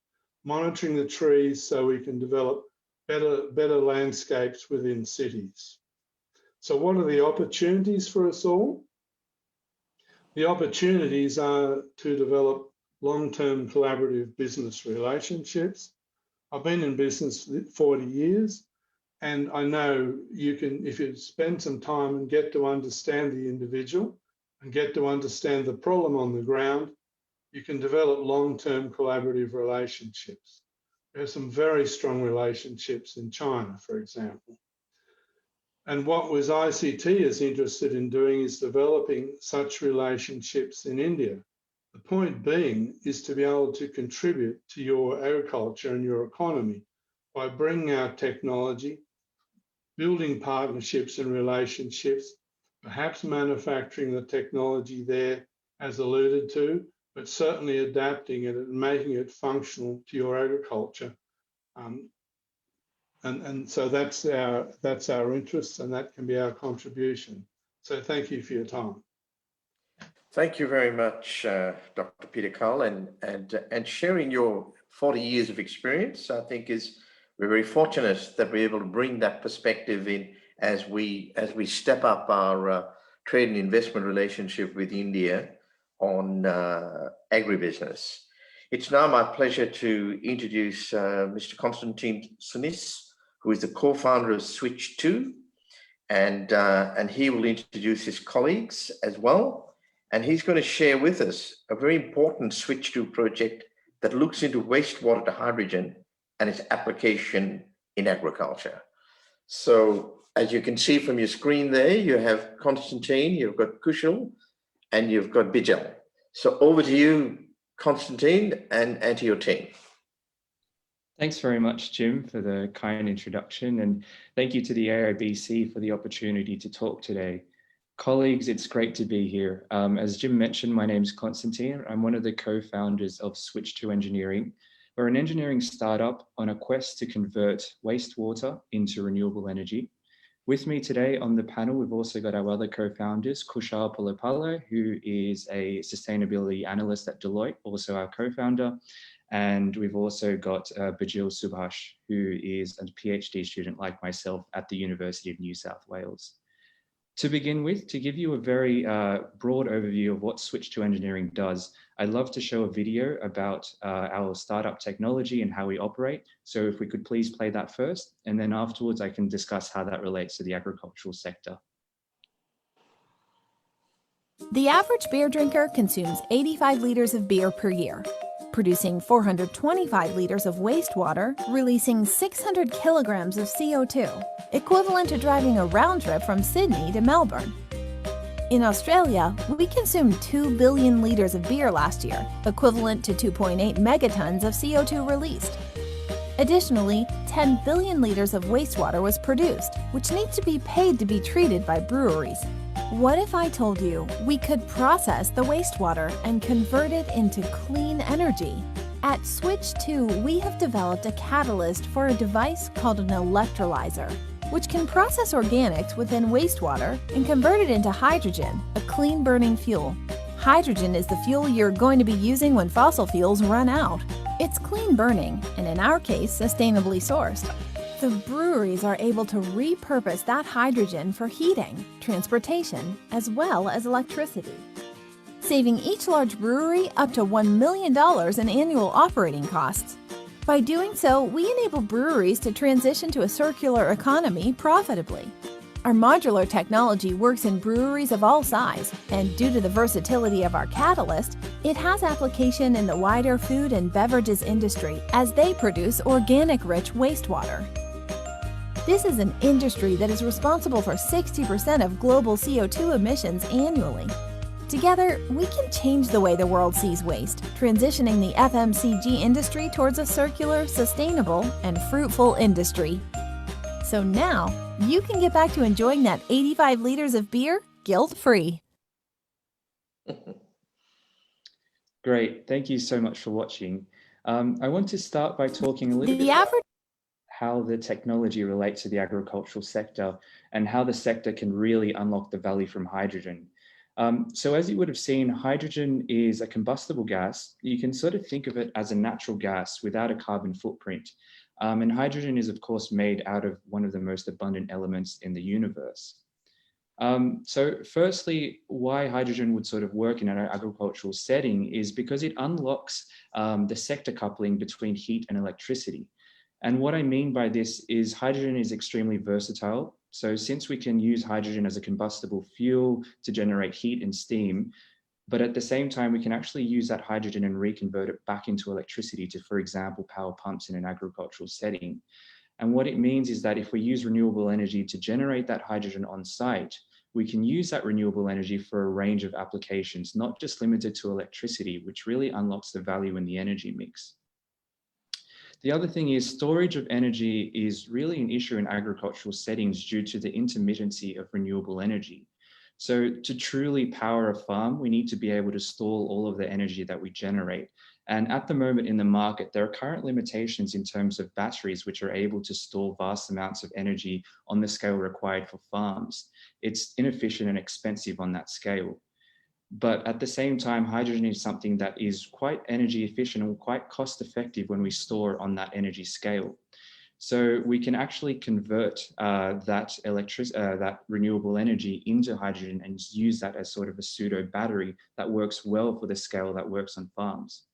monitoring the trees so we can develop better landscapes within cities. So what are the opportunities for us all? The opportunities are to develop long-term collaborative business relationships. I've been in business 40 years, and I know you can, if you spend some time and get to understand the individual and get to understand the problem on the ground, you can develop long-term collaborative relationships. We have some very strong relationships in China, for example. And what was ICT is interested in doing is developing such relationships in India. The point being is to be able to contribute to your agriculture and your economy by bringing our technology, building partnerships and relationships, perhaps manufacturing the technology there as alluded to, but certainly adapting it and making it functional to your agriculture. And so that's our interest, and that can be our contribution. So thank you for your time.
Thank you very much, Dr. Peter Carl, and sharing your 40 years of experience. I think we're very fortunate that we're able to bring that perspective in as we step up our trade and investment relationship with India on agribusiness. It's now my pleasure to introduce Mr. Konstantin Sunis, who is the co-founder of Switch2, and he will introduce his colleagues as well. And he's going to share with us a very important Switch2 project that looks into wastewater to hydrogen and its application in agriculture. So as you can see from your screen there, you have Konstantin, you've got Kushal, and you've got Bijal. So over to you, Konstantin, and to your team.
Thanks very much, Jim, for the kind introduction, and thank you to the Aibc for the opportunity to talk today. Colleagues, it's great to be here. As Jim mentioned, my name is Konstantin. I'm one of the co-founders of Switch2 Engineering. We're an engineering startup on a quest to convert wastewater into renewable energy. With me today on the panel, we've also got our other co-founders, Kushal Polapala, who is a sustainability analyst at Deloitte, also our co-founder. And we've also got Bijal Subhash, who is a PhD student like myself at the University of New South Wales. To begin with, to give you a very broad overview of what Switch2 Engineering does, I'd love to show a video about our startup technology and how we operate. So if we could please play that first, and then afterwards I can discuss how that relates to the agricultural sector.
The average beer drinker consumes 85 liters of beer per year, producing 425 liters of wastewater, releasing 600 kilograms of CO2, equivalent to driving a round trip from Sydney to Melbourne. In Australia, we consumed 2 billion liters of beer last year, equivalent to 2.8 megatons of CO2 released. Additionally, 10 billion liters of wastewater was produced, which needs to be paid to be treated by breweries. What if I told you we could process the wastewater and convert it into clean energy? At Switch2, we have developed a catalyst for a device called an electrolyzer. which can process organics within wastewater and convert it into hydrogen, a clean burning fuel. Hydrogen is the fuel you're going to be using when fossil fuels run out. It's clean burning, and in our case, sustainably sourced. The breweries are able to repurpose that hydrogen for heating, transportation, as well as electricity, saving each large brewery up to $1 million in annual operating costs. By doing so, we enable breweries to transition to a circular economy profitably. Our modular technology works in breweries of all size, and due to the versatility of our catalyst, it has application in the wider food and beverages industry as they produce organic-rich wastewater. This is an industry that is responsible for 60% of global CO2 emissions annually. Together, we can change the way the world sees waste, transitioning the FMCG industry towards a circular, sustainable, and fruitful industry. So now, you can get back to enjoying that 85 liters of beer guilt-free.
Great, thank you so much for watching. I want to start by talking a little bit about how the technology relates to the agricultural sector and how the sector can really unlock the value from hydrogen. So as you would have seen, hydrogen is a combustible gas. You can sort of think of it as a natural gas without a carbon footprint. And hydrogen is, of course, made out of one of the most abundant elements in the universe. So firstly, why hydrogen would sort of work in an agricultural setting is because it unlocks the sector coupling between heat and electricity. And what I mean by this is hydrogen is extremely versatile. So since we can use hydrogen as a combustible fuel to generate heat and steam, but at the same time, we can actually use that hydrogen and reconvert it back into electricity to, for example, power pumps in an agricultural setting. And what it means is that if we use renewable energy to generate that hydrogen on site, we can use that renewable energy for a range of applications, not just limited to electricity, which really unlocks the value in the energy mix. The other thing is storage of energy is really an issue in agricultural settings due to the intermittency of renewable energy. So to truly power a farm, we need to be able to store all of the energy that we generate. And at the moment in the market, there are current limitations in terms of batteries, which are able to store vast amounts of energy on the scale required for farms. It's inefficient and expensive on that scale. But at the same time, hydrogen is something that is quite energy efficient and quite cost effective when we store on that energy scale. So we can actually convert that renewable energy into hydrogen and use that as sort of a pseudo battery that works well for the scale that works on farms.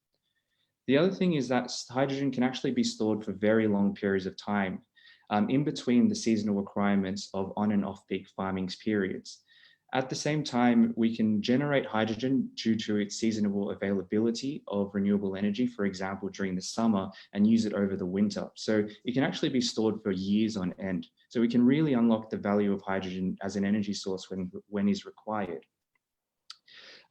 The other thing is that hydrogen can actually be stored for very long periods of time in between the seasonal requirements of on and off peak farming periods. At the same time, we can generate hydrogen due to its seasonal availability of renewable energy, for example, during the summer, and use it over the winter. So it can actually be stored for years on end. So we can really unlock the value of hydrogen as an energy source when is required.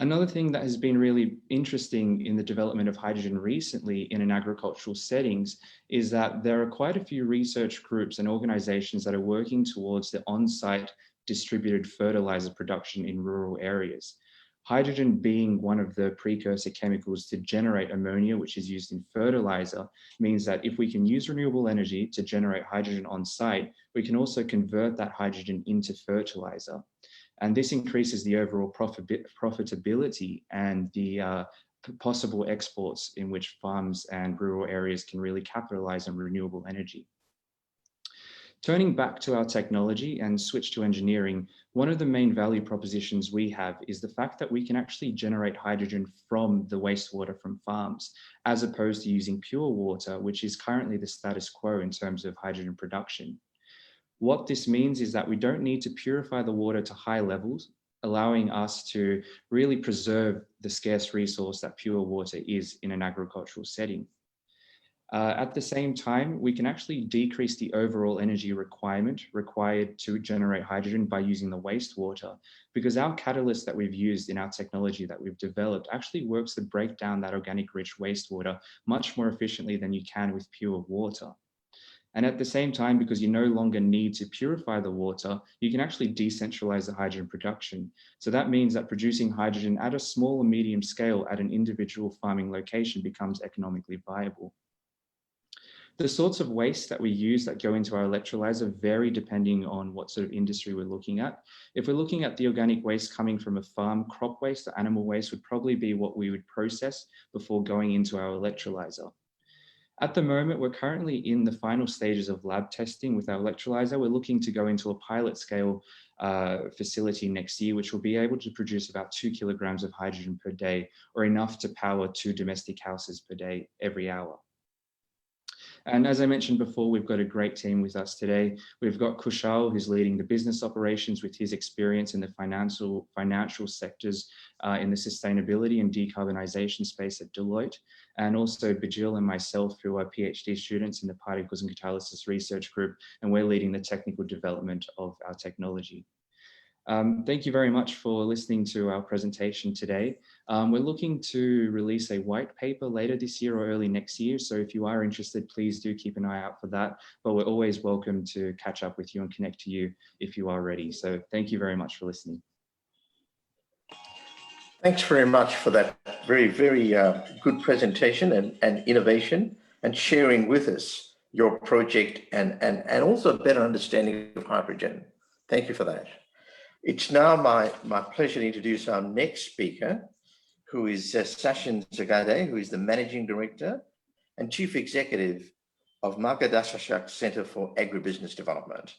Another thing that has been really interesting in the development of hydrogen recently in an agricultural settings is that there are quite a few research groups and organizations that are working towards the on-site distributed fertilizer production in rural areas. Hydrogen being one of the precursor chemicals to generate ammonia, which is used in fertilizer, means that if we can use renewable energy to generate hydrogen on site, we can also convert that hydrogen into fertilizer. And this increases the overall profitability and the possible exports in which farms and rural areas can really capitalize on renewable energy. Turning back to our technology and switch to engineering, one of the main value propositions we have is the fact that we can actually generate hydrogen from the wastewater from farms, as opposed to using pure water, which is currently the status quo in terms of hydrogen production. What this means is that we don't need to purify the water to high levels, allowing us to really preserve the scarce resource that pure water is in an agricultural setting. At the same time, we can actually decrease the overall energy required to generate hydrogen by using the wastewater, because our catalyst that we've used in our technology that we've developed actually works to break down that organic rich wastewater much more efficiently than you can with pure water. And at the same time, because you no longer need to purify the water, you can actually decentralize the hydrogen production. So that means that producing hydrogen at a small or medium scale at an individual farming location becomes economically viable. The sorts of waste that we use that go into our electrolyzer vary depending on what sort of industry we're looking at. If we're looking at the organic waste coming from a farm, crop waste or animal waste would probably be what we would process before going into our electrolyzer. At the moment, we're currently in the final stages of lab testing with our electrolyzer. We're looking to go into a pilot scale facility next year, which will be able to produce about 2 kilograms of hydrogen per day, or enough to power 2 domestic houses per day every hour. And as I mentioned before, we've got a great team with us today. We've got Kushal, who's leading the business operations with his experience in the financial sectors in the sustainability and decarbonisation space at Deloitte, and also Bajil and myself, who are PhD students in the Particles and Catalysis Research Group, and we're leading the technical development of our technology. Thank you very much for listening to our presentation today. We're looking to release a white paper later this year or early next year. So if you are interested, please do keep an eye out for that. But we're always welcome to catch up with you and connect to you if you are ready. So thank you very much for listening.
Thanks very much for that very, very good presentation and innovation, and sharing with us your project and also a better understanding of hydrogen. Thank you for that. It's now my pleasure to introduce our next speaker, who is Sachin Takari, who is the Managing Director and Chief Executive of Margaret Center for Agribusiness Development.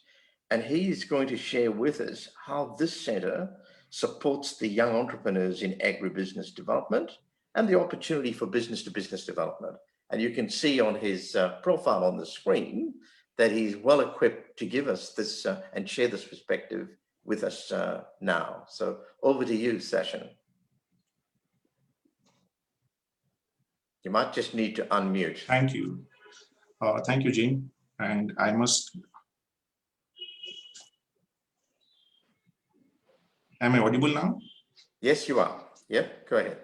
And he is going to share with us how this center supports the young entrepreneurs in agribusiness development and the opportunity for business-to-business development. And you can see on his profile on the screen that he's well equipped to give us this and share this perspective with us now. So over to you, Sasha. You might just need to unmute.
Thank you. Thank you, Jim. And I must... Am I audible now?
Yes, you are. Yep, go ahead.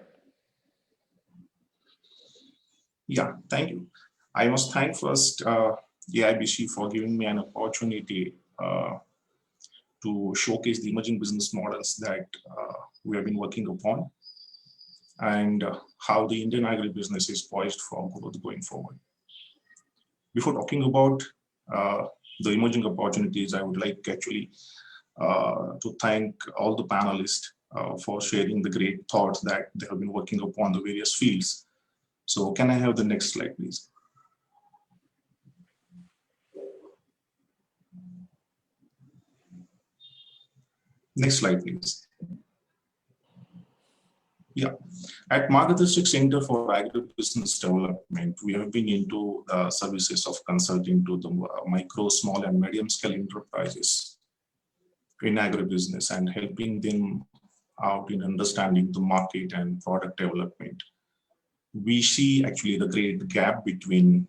Yeah, thank you. I must thank first Aibc for giving me an opportunity to showcase the emerging business models that we have been working upon, and how the Indian agribusiness is poised for growth going forward. Before talking about the emerging opportunities, I would like actually to thank all the panelists for sharing the great thoughts that they have been working upon the various fields. So can I have the next slide, please? Next slide, please. Yeah, at Margaret Center for Agribusiness Development, we have been into services of consulting to the micro, small, and medium scale enterprises in agribusiness and helping them out in understanding the market and product development. We see actually the great gap between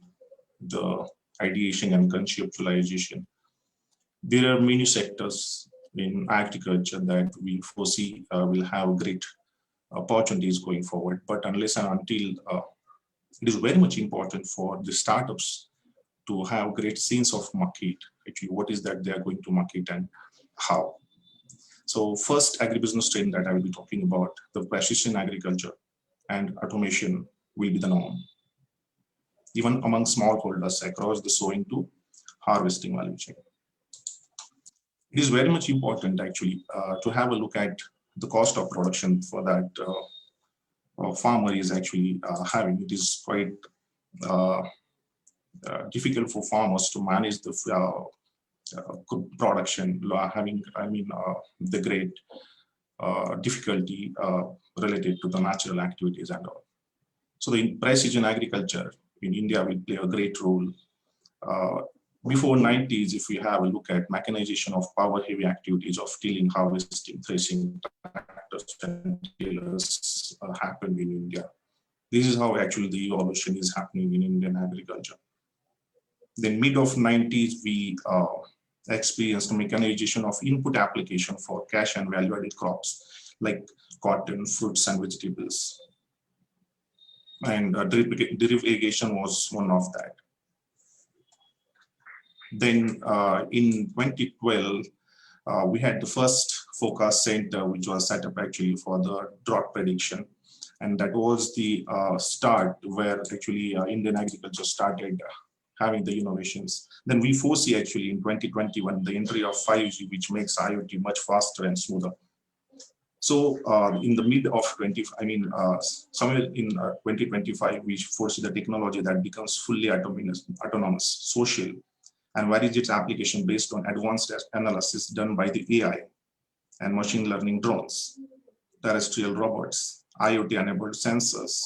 the ideation and conceptualization. There are many sectors in agriculture that we foresee will have great opportunities going forward, but unless and until it is very much important for the startups to have great sense of market, actually what is that they are going to market and how. So first agribusiness trend that I will be talking about, the precision agriculture and automation will be the norm, even among smallholders across the sowing to harvesting value chain. It is very much important actually to have a look at the cost of production for that farmer is actually having. It is quite difficult for farmers to manage the production, having, the great difficulty related to the natural activities and all. So the precision agriculture in India will play a great role. Before 90s, if we have a look at mechanization of power heavy activities of tilling, harvesting, threshing, tractors and tillers happened in India. This is how actually the evolution is happening in Indian agriculture. Then mid of 90s, we experienced mechanization of input application for cash and value added crops like cotton, fruits and vegetables. And drip irrigation was one of that. Then in 2012, we had the first forecast center, which was set up actually for the drought prediction. And that was the start where actually Indian agriculture started having the innovations. Then we foresee actually in 2021 the entry of 5G, which makes IoT much faster and smoother. So in the mid of somewhere in 2025, we foresee the technology that becomes fully autonomous, social, and varies its application based on advanced analysis done by the AI and machine learning drones, terrestrial robots, IoT-enabled sensors,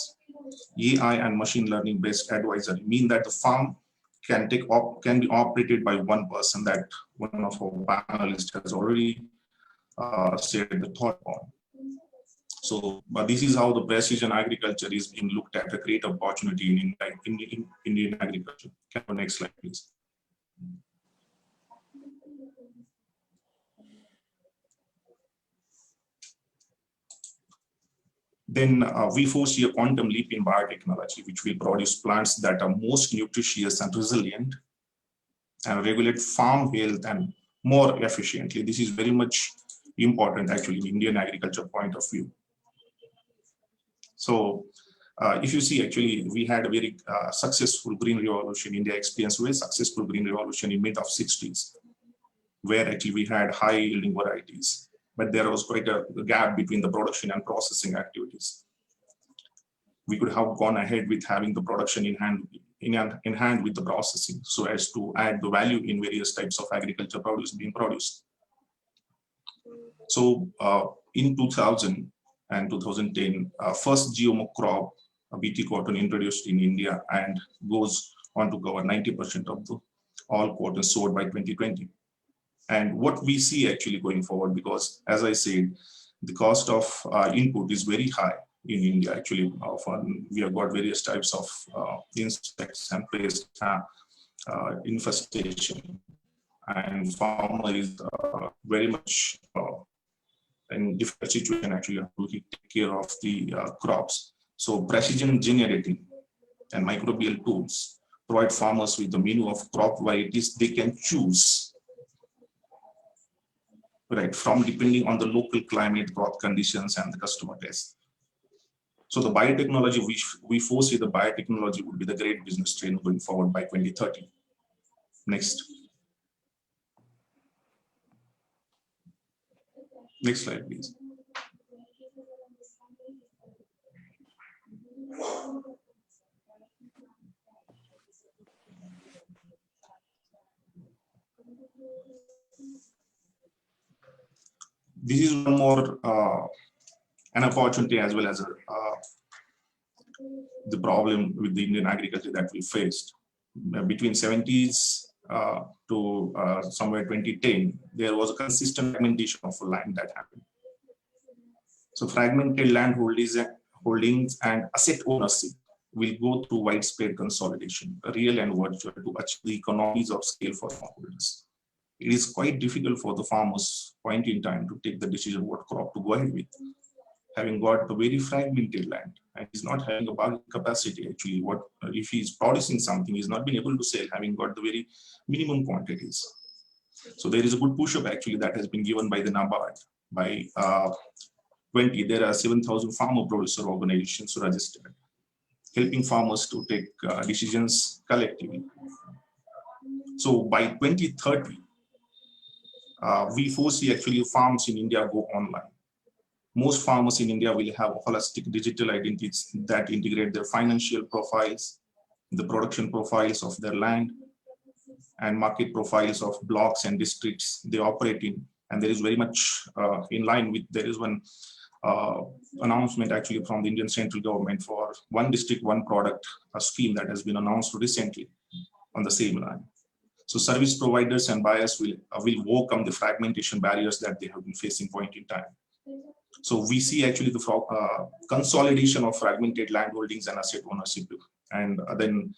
AI and machine learning-based advisory mean that the farm can be operated by one person, that one of our panelists has already shared the thought on. So, but this is how the precision agriculture is being looked at, a great opportunity in Indian agriculture. Can you next slide, please? Then we foresee a quantum leap in biotechnology, which will produce plants that are most nutritious and resilient and regulate farm health and more efficiently. This is very much important actually in Indian agriculture point of view. So if you see, actually, we had a very successful green revolution. India experienced a very successful green revolution in mid of 60s, where actually we had high yielding varieties, but there was quite a gap between the production and processing activities. We could have gone ahead with having the production in hand with the processing, so as to add the value in various types of agriculture produce being produced. So in 2000 and 2010, first GMO crop, BT cotton, introduced in India and goes on to cover 90% of the all cotton sold by 2020. And what we see actually going forward, because as I said, the cost of input is very high in India. Actually, we have got various types of insects and pest infestation, and farmer is very much in different situation actually to take care of the crops. So precision gene editing and microbial tools provide farmers with the menu of crop varieties they can choose, right, from depending on the local climate, growth conditions, and the customer taste. So the biotechnology, we foresee the biotechnology would be the great business trend going forward by 2030. Next. Next slide, please. This is one more an opportunity as well as the problem with the Indian agriculture that we faced. Between 70s to somewhere 2010, there was a consistent fragmentation of land that happened. So fragmented land holdings and asset ownership will go through widespread consolidation, real and virtual, to achieve the economies of scale for holders. It is quite difficult for the farmers point in time to take the decision what crop to go ahead with, having got the very fragmented land, and he's not having a bargaining capacity. Actually, what if he's producing something, he's not been able to sell, having got the very minimum quantities. So there is a good push-up actually that has been given by the NABARD. By 20, there are 7,000 farmer producer organizations registered, helping farmers to take decisions collectively. So by 2030, we foresee actually farms in India go online. Most farmers in India will have holistic digital identities that integrate their financial profiles, the production profiles of their land, and market profiles of blocks and districts they operate in. And there is very much in line with, there is one announcement actually from the Indian central government for one district, one product, a scheme that has been announced recently on the same line. So service providers and buyers will overcome the fragmentation barriers that they have been facing point in time. So we see actually the consolidation of fragmented land holdings and asset ownership, and then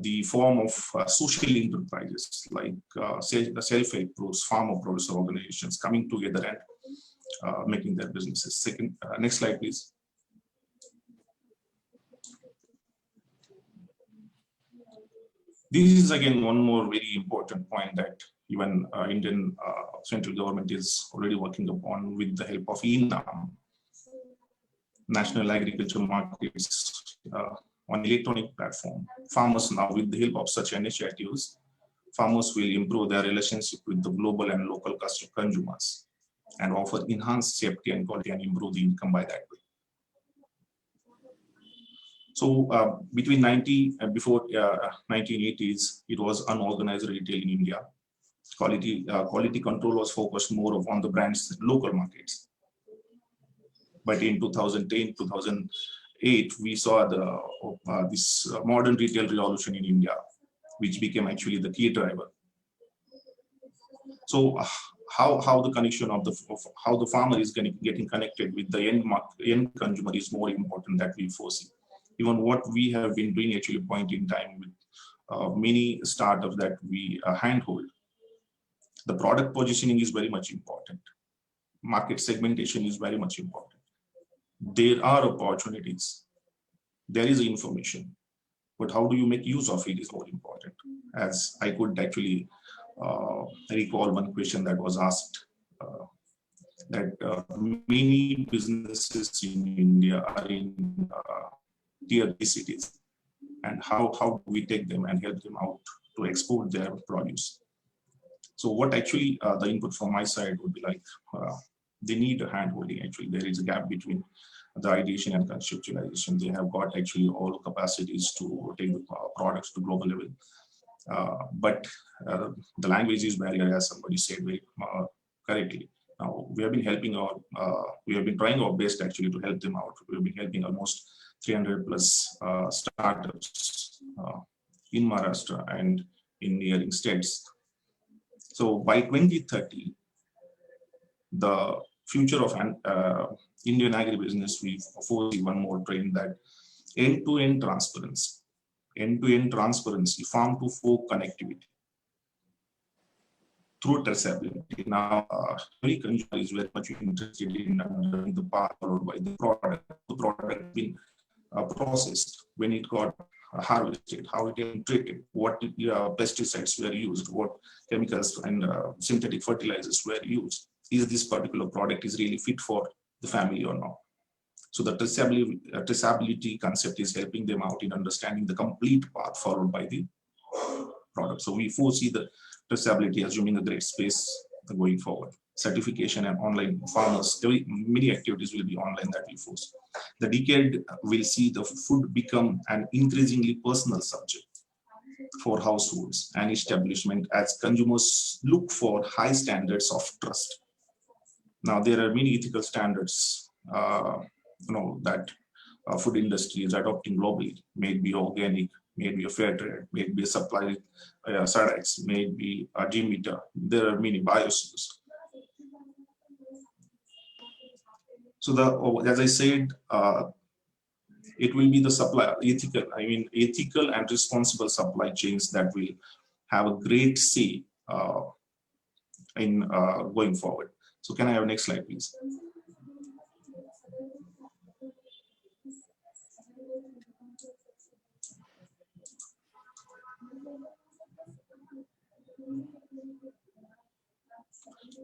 the form of social enterprises like self-help groups, farmer producer organizations coming together and making their businesses. Second, next slide, please. This is again one more very important point that even Indian central government is already working upon with the help of INAM, National Agriculture Markets on electronic platform. Farmers now, with the help of such initiatives, farmers will improve their relationship with the global and local consumers and offer enhanced safety and quality and improve the income by that way. So between 1980s, it was unorganized retail in India. Quality control was focused more on the brand's local markets. But in 2010, 2008, we saw this modern retail revolution in India, which became actually the key driver. So how the connection of how the farmer is getting connected with the end consumer is more important that we foresee. Even what we have been doing actually point in time with many startups that we handhold. The product positioning is very much important. Market segmentation is very much important. There are opportunities. There is information, but how do you make use of it is more important. As I could actually recall one question that was asked, that many businesses in India are in tier 3 cities, and how do we take them and help them out to export their produce? So what actually the input from my side would be like, they need a hand-holding. Actually, there is a gap between the ideation and conceptualization. They have got actually all capacities to take the products to global level. But the language is barrier, as somebody said very correctly. Now, we have been we have been trying our best actually to help them out. We have been helping almost 300 plus startups in Maharashtra and in neighboring states. So by 2030, the future of Indian agribusiness, we foresee one more trend, that end-to-end transparency, farm-to-fork connectivity through traceability. Now, every consumer is very much interested in the path followed by the product. The product being processed, when it got harvested, how it is treated, what pesticides were used, what chemicals and synthetic fertilizers were used. Is this particular product is really fit for the family or not? So the traceability concept is helping them out in understanding the complete path followed by the product. So we foresee the traceability assuming a great space going forward. Certification and online farmers, many activities will be online that we foresee. The decade will see the food become an increasingly personal subject for households and establishment as consumers look for high standards of trust. Now, there are many ethical standards that food industry is adopting globally, may it be organic, may it be a fair trade, may it be a supply SADX, may it be a G-meter. There are many biases. So as I said, it will be the ethical and responsible supply chains that will have a great say in going forward. So can I have next slide, please?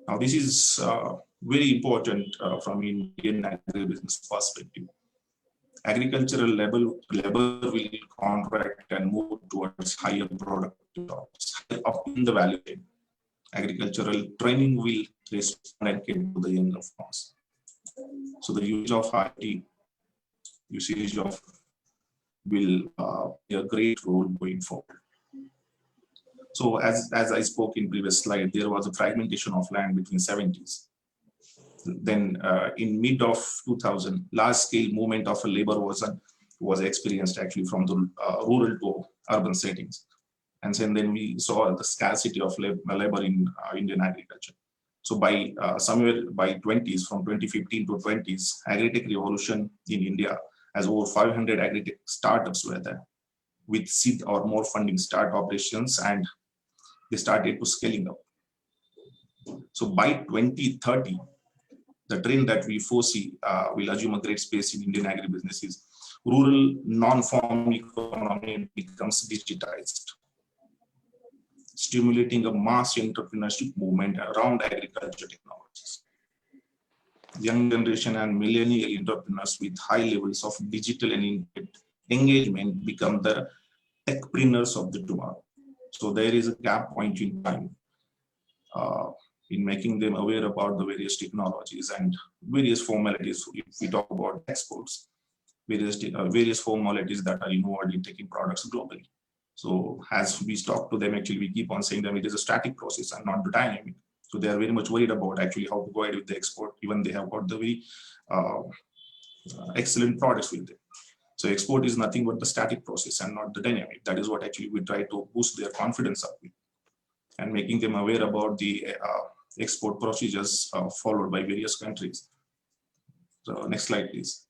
Now, this is very important from Indian agribusiness perspective. Agricultural labor will contract and move towards higher product jobs, up in the value chain. Agricultural training will respond and cater to the younger farmers. So the use of IT, usage of will play a great role going forward. So as I spoke in previous slide, there was a fragmentation of land between 70s. Then in mid of 2000, large scale movement of labor was experienced actually from the rural to urban settings. And then we saw the scarcity of labor in Indian agriculture. So by somewhere by 20s, from 2015 to 20s, agri-tech revolution in India, as over 500 agri-tech startups were there with seed or more funding start operations, and they started to scaling up. So by 2030, the trend that we foresee will assume a great space in Indian agribusiness is rural non-farm economy becomes digitized, stimulating a mass entrepreneurship movement around agriculture technologies. Young generation and millennial entrepreneurs with high levels of digital and engagement become the techpreneurs of the tomorrow. So there is a gap point in time in making them aware about the various technologies and various formalities. If we talk about exports, various formalities that are involved in taking products globally. So as we talk to them, actually, we keep on saying that it is a static process and not the dynamic. So they are very much worried about actually how to go ahead with the export, even they have got the very excellent products with them. So export is nothing but the static process and not the dynamic. That is what actually we try to boost their confidence up with, and making them aware about the export procedures followed by various countries. So next slide, please.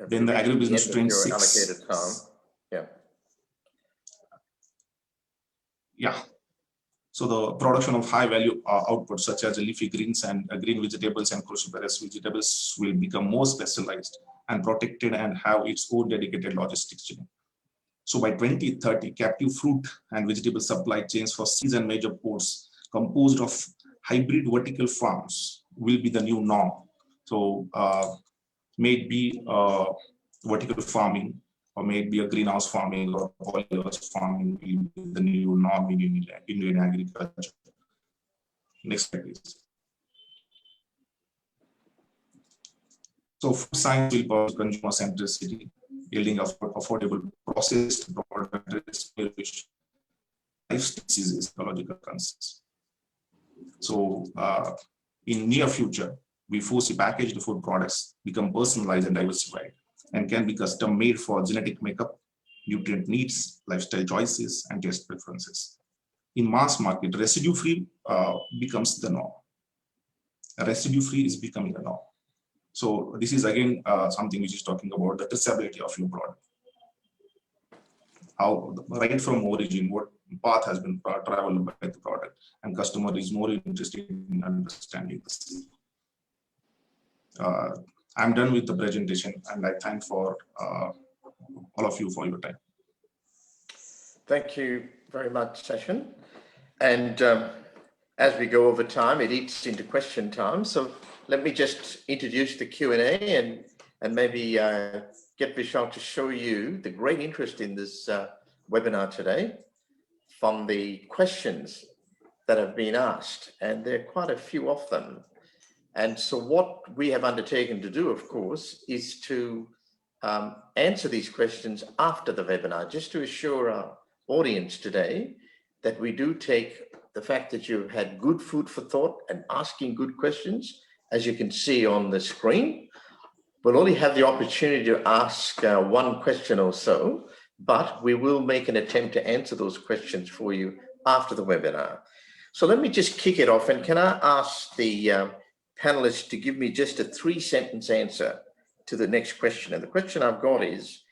Then the agribusiness trend 6.
Yeah.
Yeah. So the production of high value outputs such as leafy greens and green vegetables and cruciferous vegetables will become more specialized and protected and have its own dedicated logistics chain. So by 2030, captive fruit and vegetable supply chains for seeds and major ports composed of hybrid vertical farms will be the new norm. So may it be vertical farming, or may it be a greenhouse farming or polyhouse farming, will be the new norm in Indian agriculture. Next slide, please. So food science will pursue consumer centricity, yielding affordable processed products which life diseases, ecological concerns. So in near future, we foresee packaged food products become personalized and diversified and can be custom made for genetic makeup, nutrient needs, lifestyle choices, and taste preferences. In mass market, residue-free becomes the norm. Residue-free is becoming the norm. So this is again something which is talking about the traceability of your product. How right from origin, what path has been traveled by the product, and customer is more interested in understanding this. I'm done with the presentation, and I thank for all of you for your time.
Thank you very much, Sachin. And as we go over time, it eats into question time. So let me just introduce the Q&A and maybe get Vishal to show you the great interest in this webinar today from the questions that have been asked, and there are quite a few of them. And so what we have undertaken to do, of course, is to answer these questions after the webinar, just to assure our audience today that we do take the fact that you've had good food for thought and asking good questions, as you can see on the screen. We'll only have the opportunity to ask one question or so, but we will make an attempt to answer those questions for you after the webinar. So let me just kick it off, and can I ask the panelists to give me just a 3-sentence answer to the next question. And the question I've got is,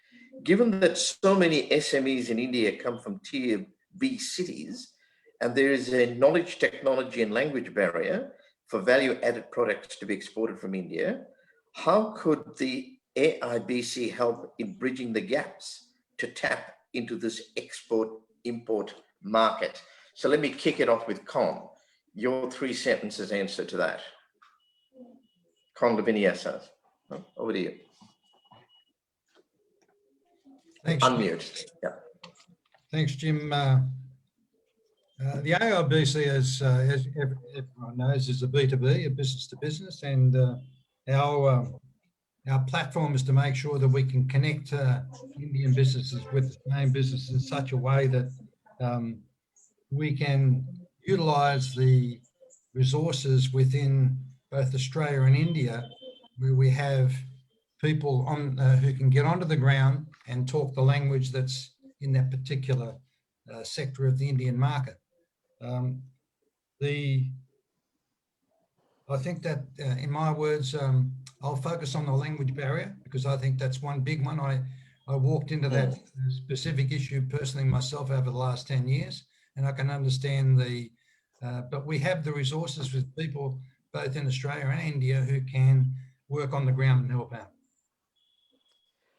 given that so many SMEs in India come from Tier B cities, and there is a knowledge, technology, and language barrier for value-added products to be exported from India, how could the Aibc help in bridging the gaps to tap into this export-import market? So let me kick it off with Con. Your 3 sentences answer to that. Con Laviniasa, over to you.
Thanks.
Unmute. Yeah.
Thanks, Jim. The Aibc, as everyone knows, is a B2B, a business to business, and our platform is to make sure that we can connect Indian businesses with Australian businesses in such a way that we can utilise the resources within both Australia and India, where we have people on who can get onto the ground and talk the language that's in that particular sector of the Indian market. I think that, in my words, I'll focus on the language barrier, because I think that's one big one. I walked into that specific issue personally myself over the last 10 years, and I can understand but we have the resources with people both in Australia and India who can work on the ground and help out.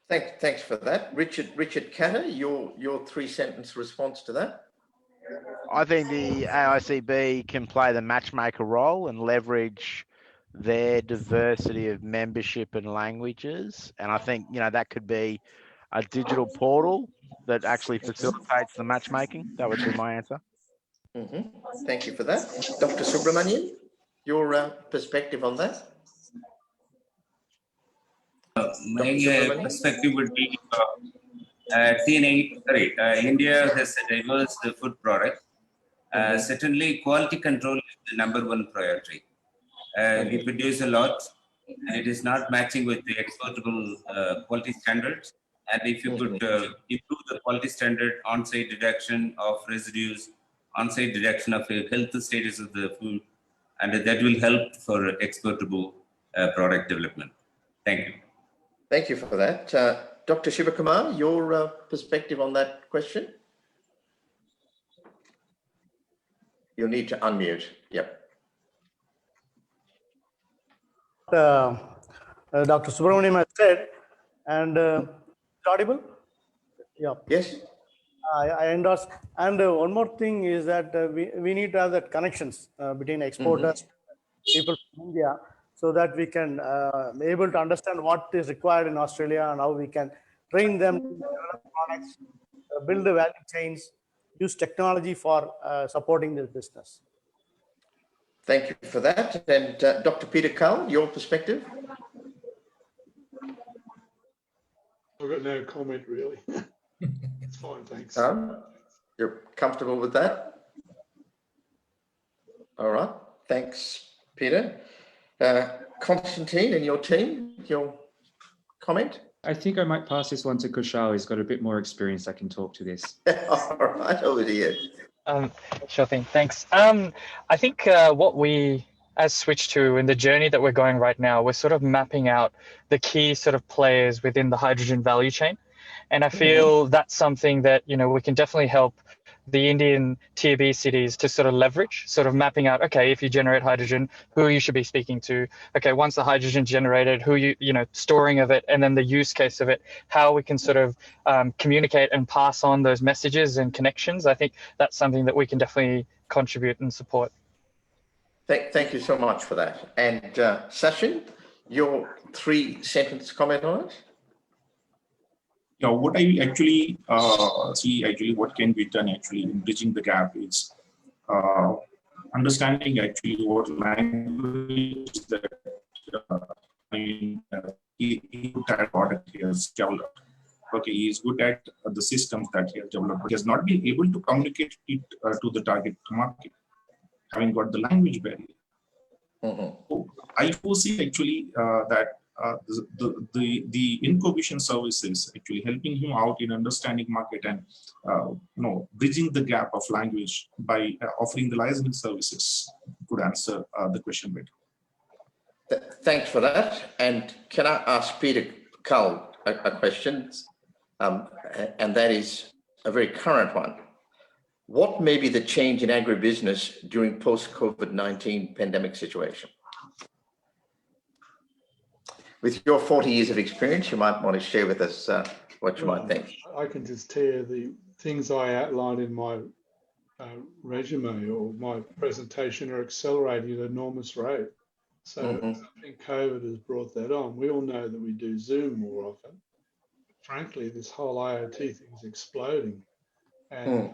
Thanks for that. Richard Katter, your 3-sentence response to that?
I think the AICB can play the matchmaker role and leverage their diversity of membership and languages. And I think, that could be a digital portal that actually facilitates the matchmaking. That would be my answer.
Thank you for that. Dr. Subramanian, your perspective on that?
My perspective would be India has a diverse food product. Certainly, quality control is the #1 priority. We produce a lot, and it is not matching with the exportable quality standards. And if you could improve the quality standard, on-site deduction of residues, on-site deduction of health status of the food, and that will help for exportable product development. Thank you.
Thank you for that. Dr. Shivakumar, your perspective on that question? You'll need to unmute. Yep.
Dr. Subramaniam has said, and audible? Yeah.
Yes.
I endorse. And one more thing is that we need to have that connections between exporters, people from India, so that we can be able to understand what is required in Australia and how we can train them to develop products, build the value chains, use technology for supporting this business.
Thank you for that. And Dr. Peter Cull, your perspective?
I've got no comment really. It's fine, thanks.
You're comfortable with that? All right, thanks, Peter. Constantine and your team, your comment?
I think I might pass this one to Kushal. He's got a bit more experience that can talk to this.
All right, over to you.
Sure thing, thanks. I think what we as Switch 2 in the journey that we're going right now, we're sort of mapping out the key sort of players within the hydrogen value chain. And I feel that's something that, we can definitely help the Indian Tier B cities to sort of leverage, sort of mapping out, okay, if you generate hydrogen, who you should be speaking to. Okay, once the hydrogen generated, who storing of it, and then the use case of it, how we can sort of communicate and pass on those messages and connections. I think that's something that we can definitely contribute and support.
Thank you so much for that. And Sachin, your 3-sentence comment on it?
Yeah, what I actually see what can be done in bridging the gap is understanding what language that that product he has developed. Okay, he is good at the systems that he has developed, but he has not been able to communicate it to the target market, having got the language barrier. So I foresee that the incubation services helping him out in understanding market and bridging the gap of language by offering the licensing services could answer the question better.
Thanks for that. And can I ask Peter Cull a question? And that is a very current one. What may be the change in agribusiness during post-COVID-19 pandemic situation? With your 40 years of experience, you might want to share with us what you might think.
I can just tell you the things I outlined in my resume or my presentation are accelerating at an enormous rate. So I think COVID has brought that on. We all know that we do Zoom more often. Frankly, this whole IoT thing is exploding. And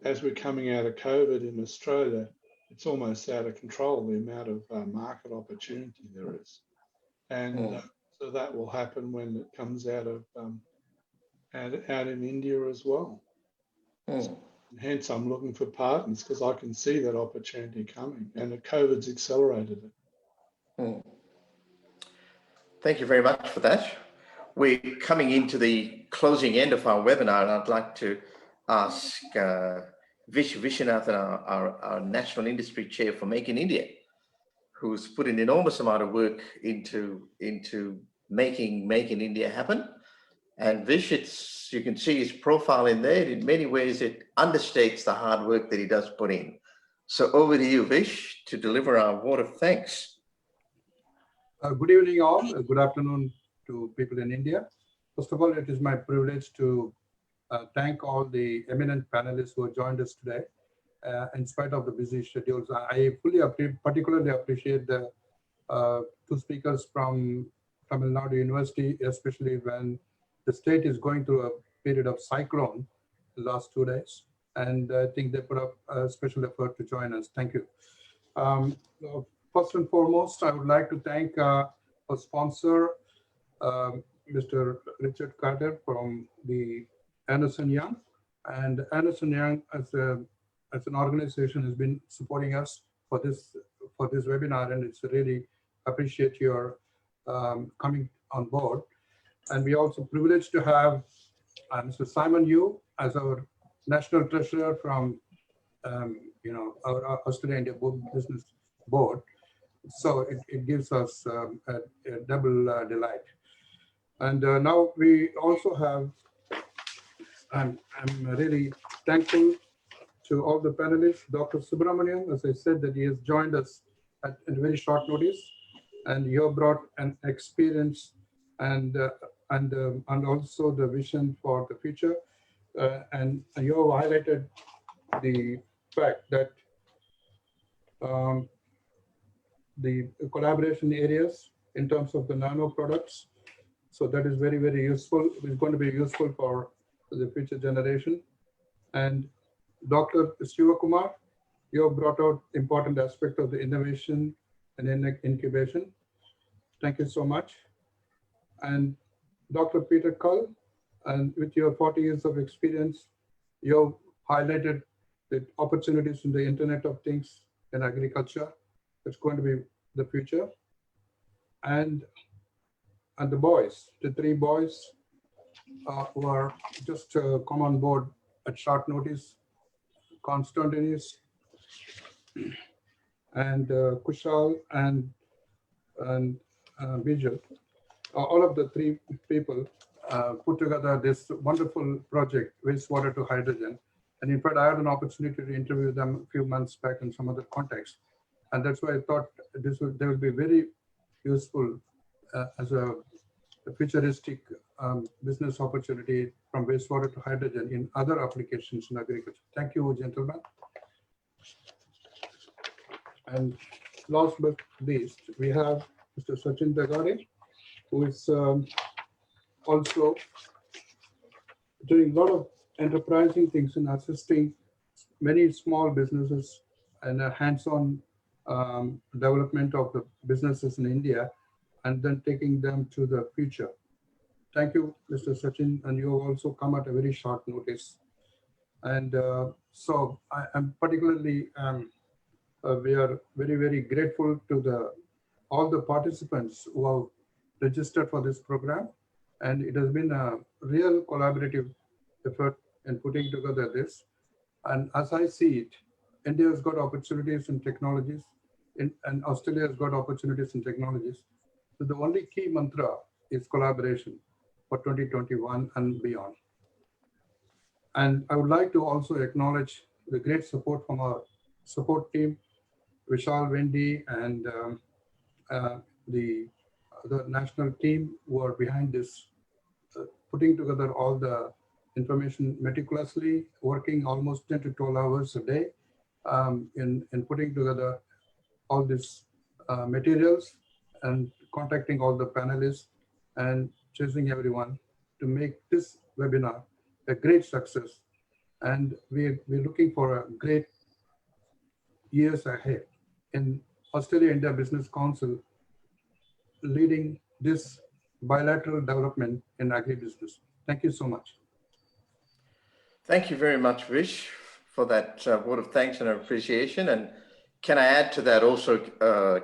as we're coming out of COVID in Australia, it's almost out of control, the amount of market opportunity there is. And so that will happen when it comes out of out in India as well. So, hence, I'm looking for partners because I can see that opportunity coming, and the COVID's accelerated it.
Thank you very much for that. We're coming into the closing end of our webinar, and I'd like to ask Vish Viswanathan, our National Industry Chair for Make in India, who's put an enormous amount of work into making Make in India happen. And Vish, you can see his profile in there. In many ways, it understates the hard work that he does put in. So over to you, Vish, to deliver our vote of thanks.
Good evening, all. Good afternoon to people in India. First of all, it is my privilege to
thank all the eminent panelists who have joined us today. In spite of the busy schedules, I particularly appreciate the two speakers from Tamil Nadu University, especially when the state is going through a period of cyclone the last 2 days. And I think they put up a special effort to join us. Thank you. First and foremost, I would like to thank our sponsor, Mr. Richard Carter from the Anderson Young. And Anderson Young as an organization has been supporting us for this webinar, and it's really appreciate your coming on board. And we also privileged to have Mr. Simon Yu as our National Treasurer from our Australia-India Business Board. So it gives us a double delight. And now we also have, I'm really thankful to all the panelists. Dr. Subramanian, as I said, that he has joined us at very short notice, and you have brought an experience and also the vision for the future. And you have highlighted the fact that the collaboration areas in terms of the nano products. So that is very, very useful. It's going to be useful for the future generation. And Dr. Shivakumar, you have brought out important aspect of the innovation and incubation. Thank you so much. And Dr. Peter Cull, and with your 40 years of experience, you have highlighted the opportunities in the Internet of Things in agriculture. It's going to be the future. And the boys, the three boys who are just come on board at short notice, Constantinis and Kushal and Vijay. All of the three people put together this wonderful project, wastewater to hydrogen. And in fact, I had an opportunity to interview them a few months back in some other context. And that's why I thought they will be very useful as a futuristic business opportunity from wastewater to hydrogen in other applications in agriculture. Thank you, gentlemen. And last but least, we have Mr. Sachin Takari, who is also doing a lot of enterprising things in assisting many small businesses and a hands-on development of the businesses in India, and then taking them to the future. Thank you, Mr. Sachin, and you have also come at a very short notice. And so I'm particularly, we are very, very grateful to all the participants who have registered for this program. And it has been a real collaborative effort in putting together this. And as I see it, India has got opportunities in technologies, and Australia has got opportunities in technologies. So the only key mantra is collaboration for 2021 and beyond. And I would like to also acknowledge the great support from our support team, Vishal, Wendy, and the national team who are behind this, putting together all the information meticulously, working almost 10 to 12 hours a day in putting together all these materials and contacting all the panelists and chasing everyone to make this webinar a great success. And we're looking for a great years ahead in Australia-India Business Council leading this bilateral development in agribusiness. Thank you so much.
Thank you very much, Vish, for that word of thanks and appreciation. And can I add to that also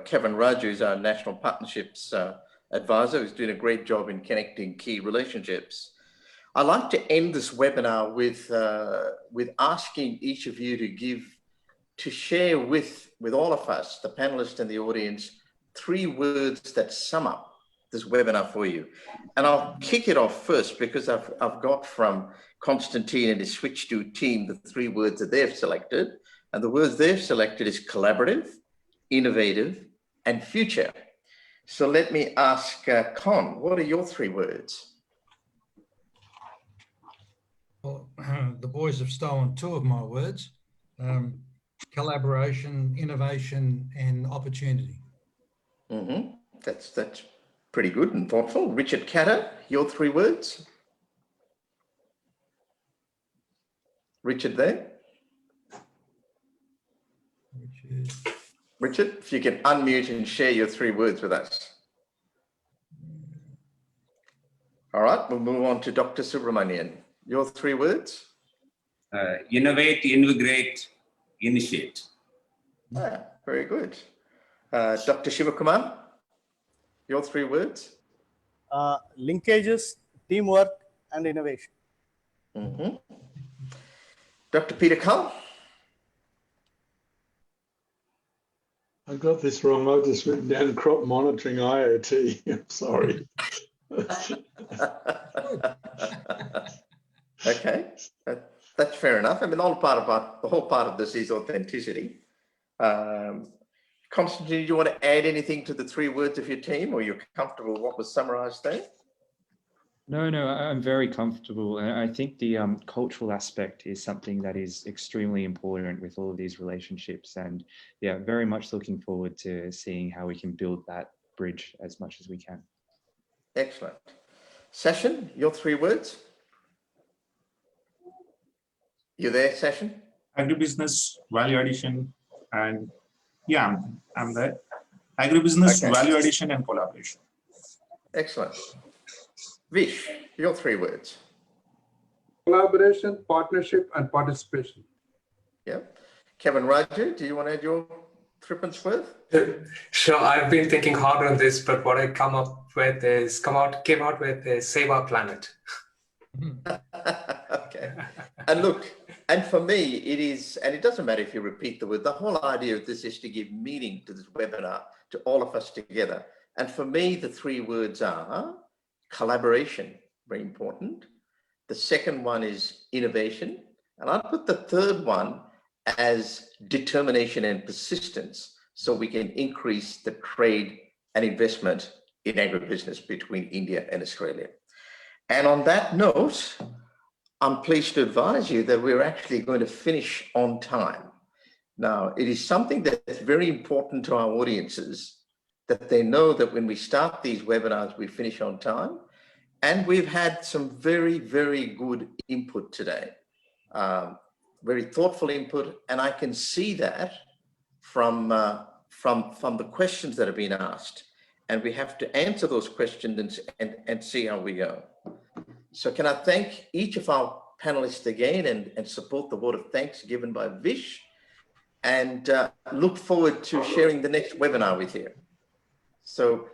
Kevin Raju, who's our National Partnerships Advisor, who's doing a great job in connecting key relationships. I'd like to end this webinar with asking each of you to share with all of us, the panelists and the audience, 3 words that sum up this webinar for you. And I'll kick it off first because I've got from Constantine and his Switch to team the 3 words that they've selected. And the words they've selected is collaborative, innovative, and future. So let me ask Con, what are your 3 words?
Well, the boys have stolen two of my words. Collaboration, innovation, and opportunity.
Mm-hmm. That's pretty good and thoughtful. Richard Catter, your three words. Richard there? Richard, if you can unmute and share your three words with us. All right, we'll move on to Dr. Subramanian. Your three words?
Innovate, invigorate, initiate.
Ah, very good. Dr. Shivakumar, your three words?
Linkages, teamwork, and innovation.
Mm-hmm. Dr. Peter Cull?
I got this wrong. I've just written down crop monitoring IoT. I'm sorry.
Okay, that's fair enough. I mean, the whole part of this is authenticity. Constantine, do you want to add anything to the three words of your team, or you're comfortable with what was summarized there?
No, I'm very comfortable. And I think the cultural aspect is something that is extremely important with all of these relationships. And yeah, very much looking forward to seeing how we can build that bridge as much as we can.
Excellent. Sashin, your three words? You there, Sashin?
Agribusiness, value addition, and yeah, I'm there. Agribusiness,
Okay.
value addition, and collaboration.
Excellent. Vish, your three words?
Collaboration, partnership, and participation.
Yeah. Kevin Raju, do you want to add your threepence worth?
Sure, I've been thinking hard on this, but what I came out with is Save Our Planet.
Okay. And look, and for me, it is, and it doesn't matter if you repeat the word, the whole idea of this is to give meaning to this webinar, to all of us together. And for me, the three words are collaboration, very important. The second one is innovation. And I'll put the third one as determination and persistence, so we can increase the trade and investment in agribusiness between India and Australia. And on that note, I'm pleased to advise you that we're actually going to finish on time. Now, it is something that's very important to our audiences, that they know that when we start these webinars, we finish on time. And we've had some very, very good input today. Very thoughtful input, and I can see that from the questions that have been asked, and we have to answer those questions and see how we go. So can I thank each of our panelists again and support the vote of thanks given by Vish, and look forward to sharing the next webinar with you. So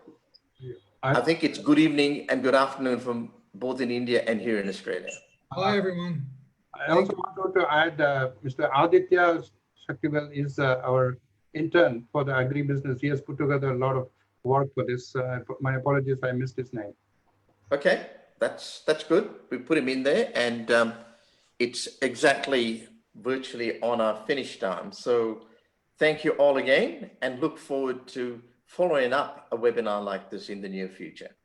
I think it's good evening and good afternoon from both in India and here in Australia.
Bye, everyone.
I also wanted to add, Mr. Aditya Shaktivel is our intern for the agribusiness. He has put together a lot of work for this. My apologies, I missed his name.
Okay, that's good. We put him in there, and it's exactly virtually on our finish time. So thank you all again, and look forward to following up a webinar like this in the near future.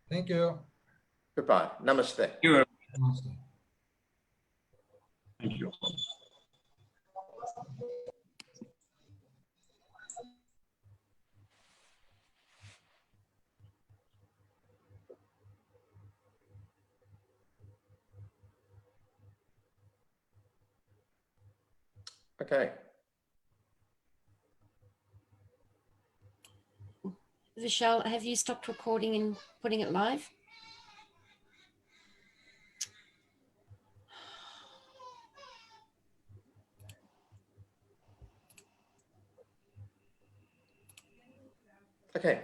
Thank you.
Goodbye. Namaste.
Thank you.
Namaste.
Thank you.
Okay.
Vishal, have you stopped recording and putting it live?
Okay.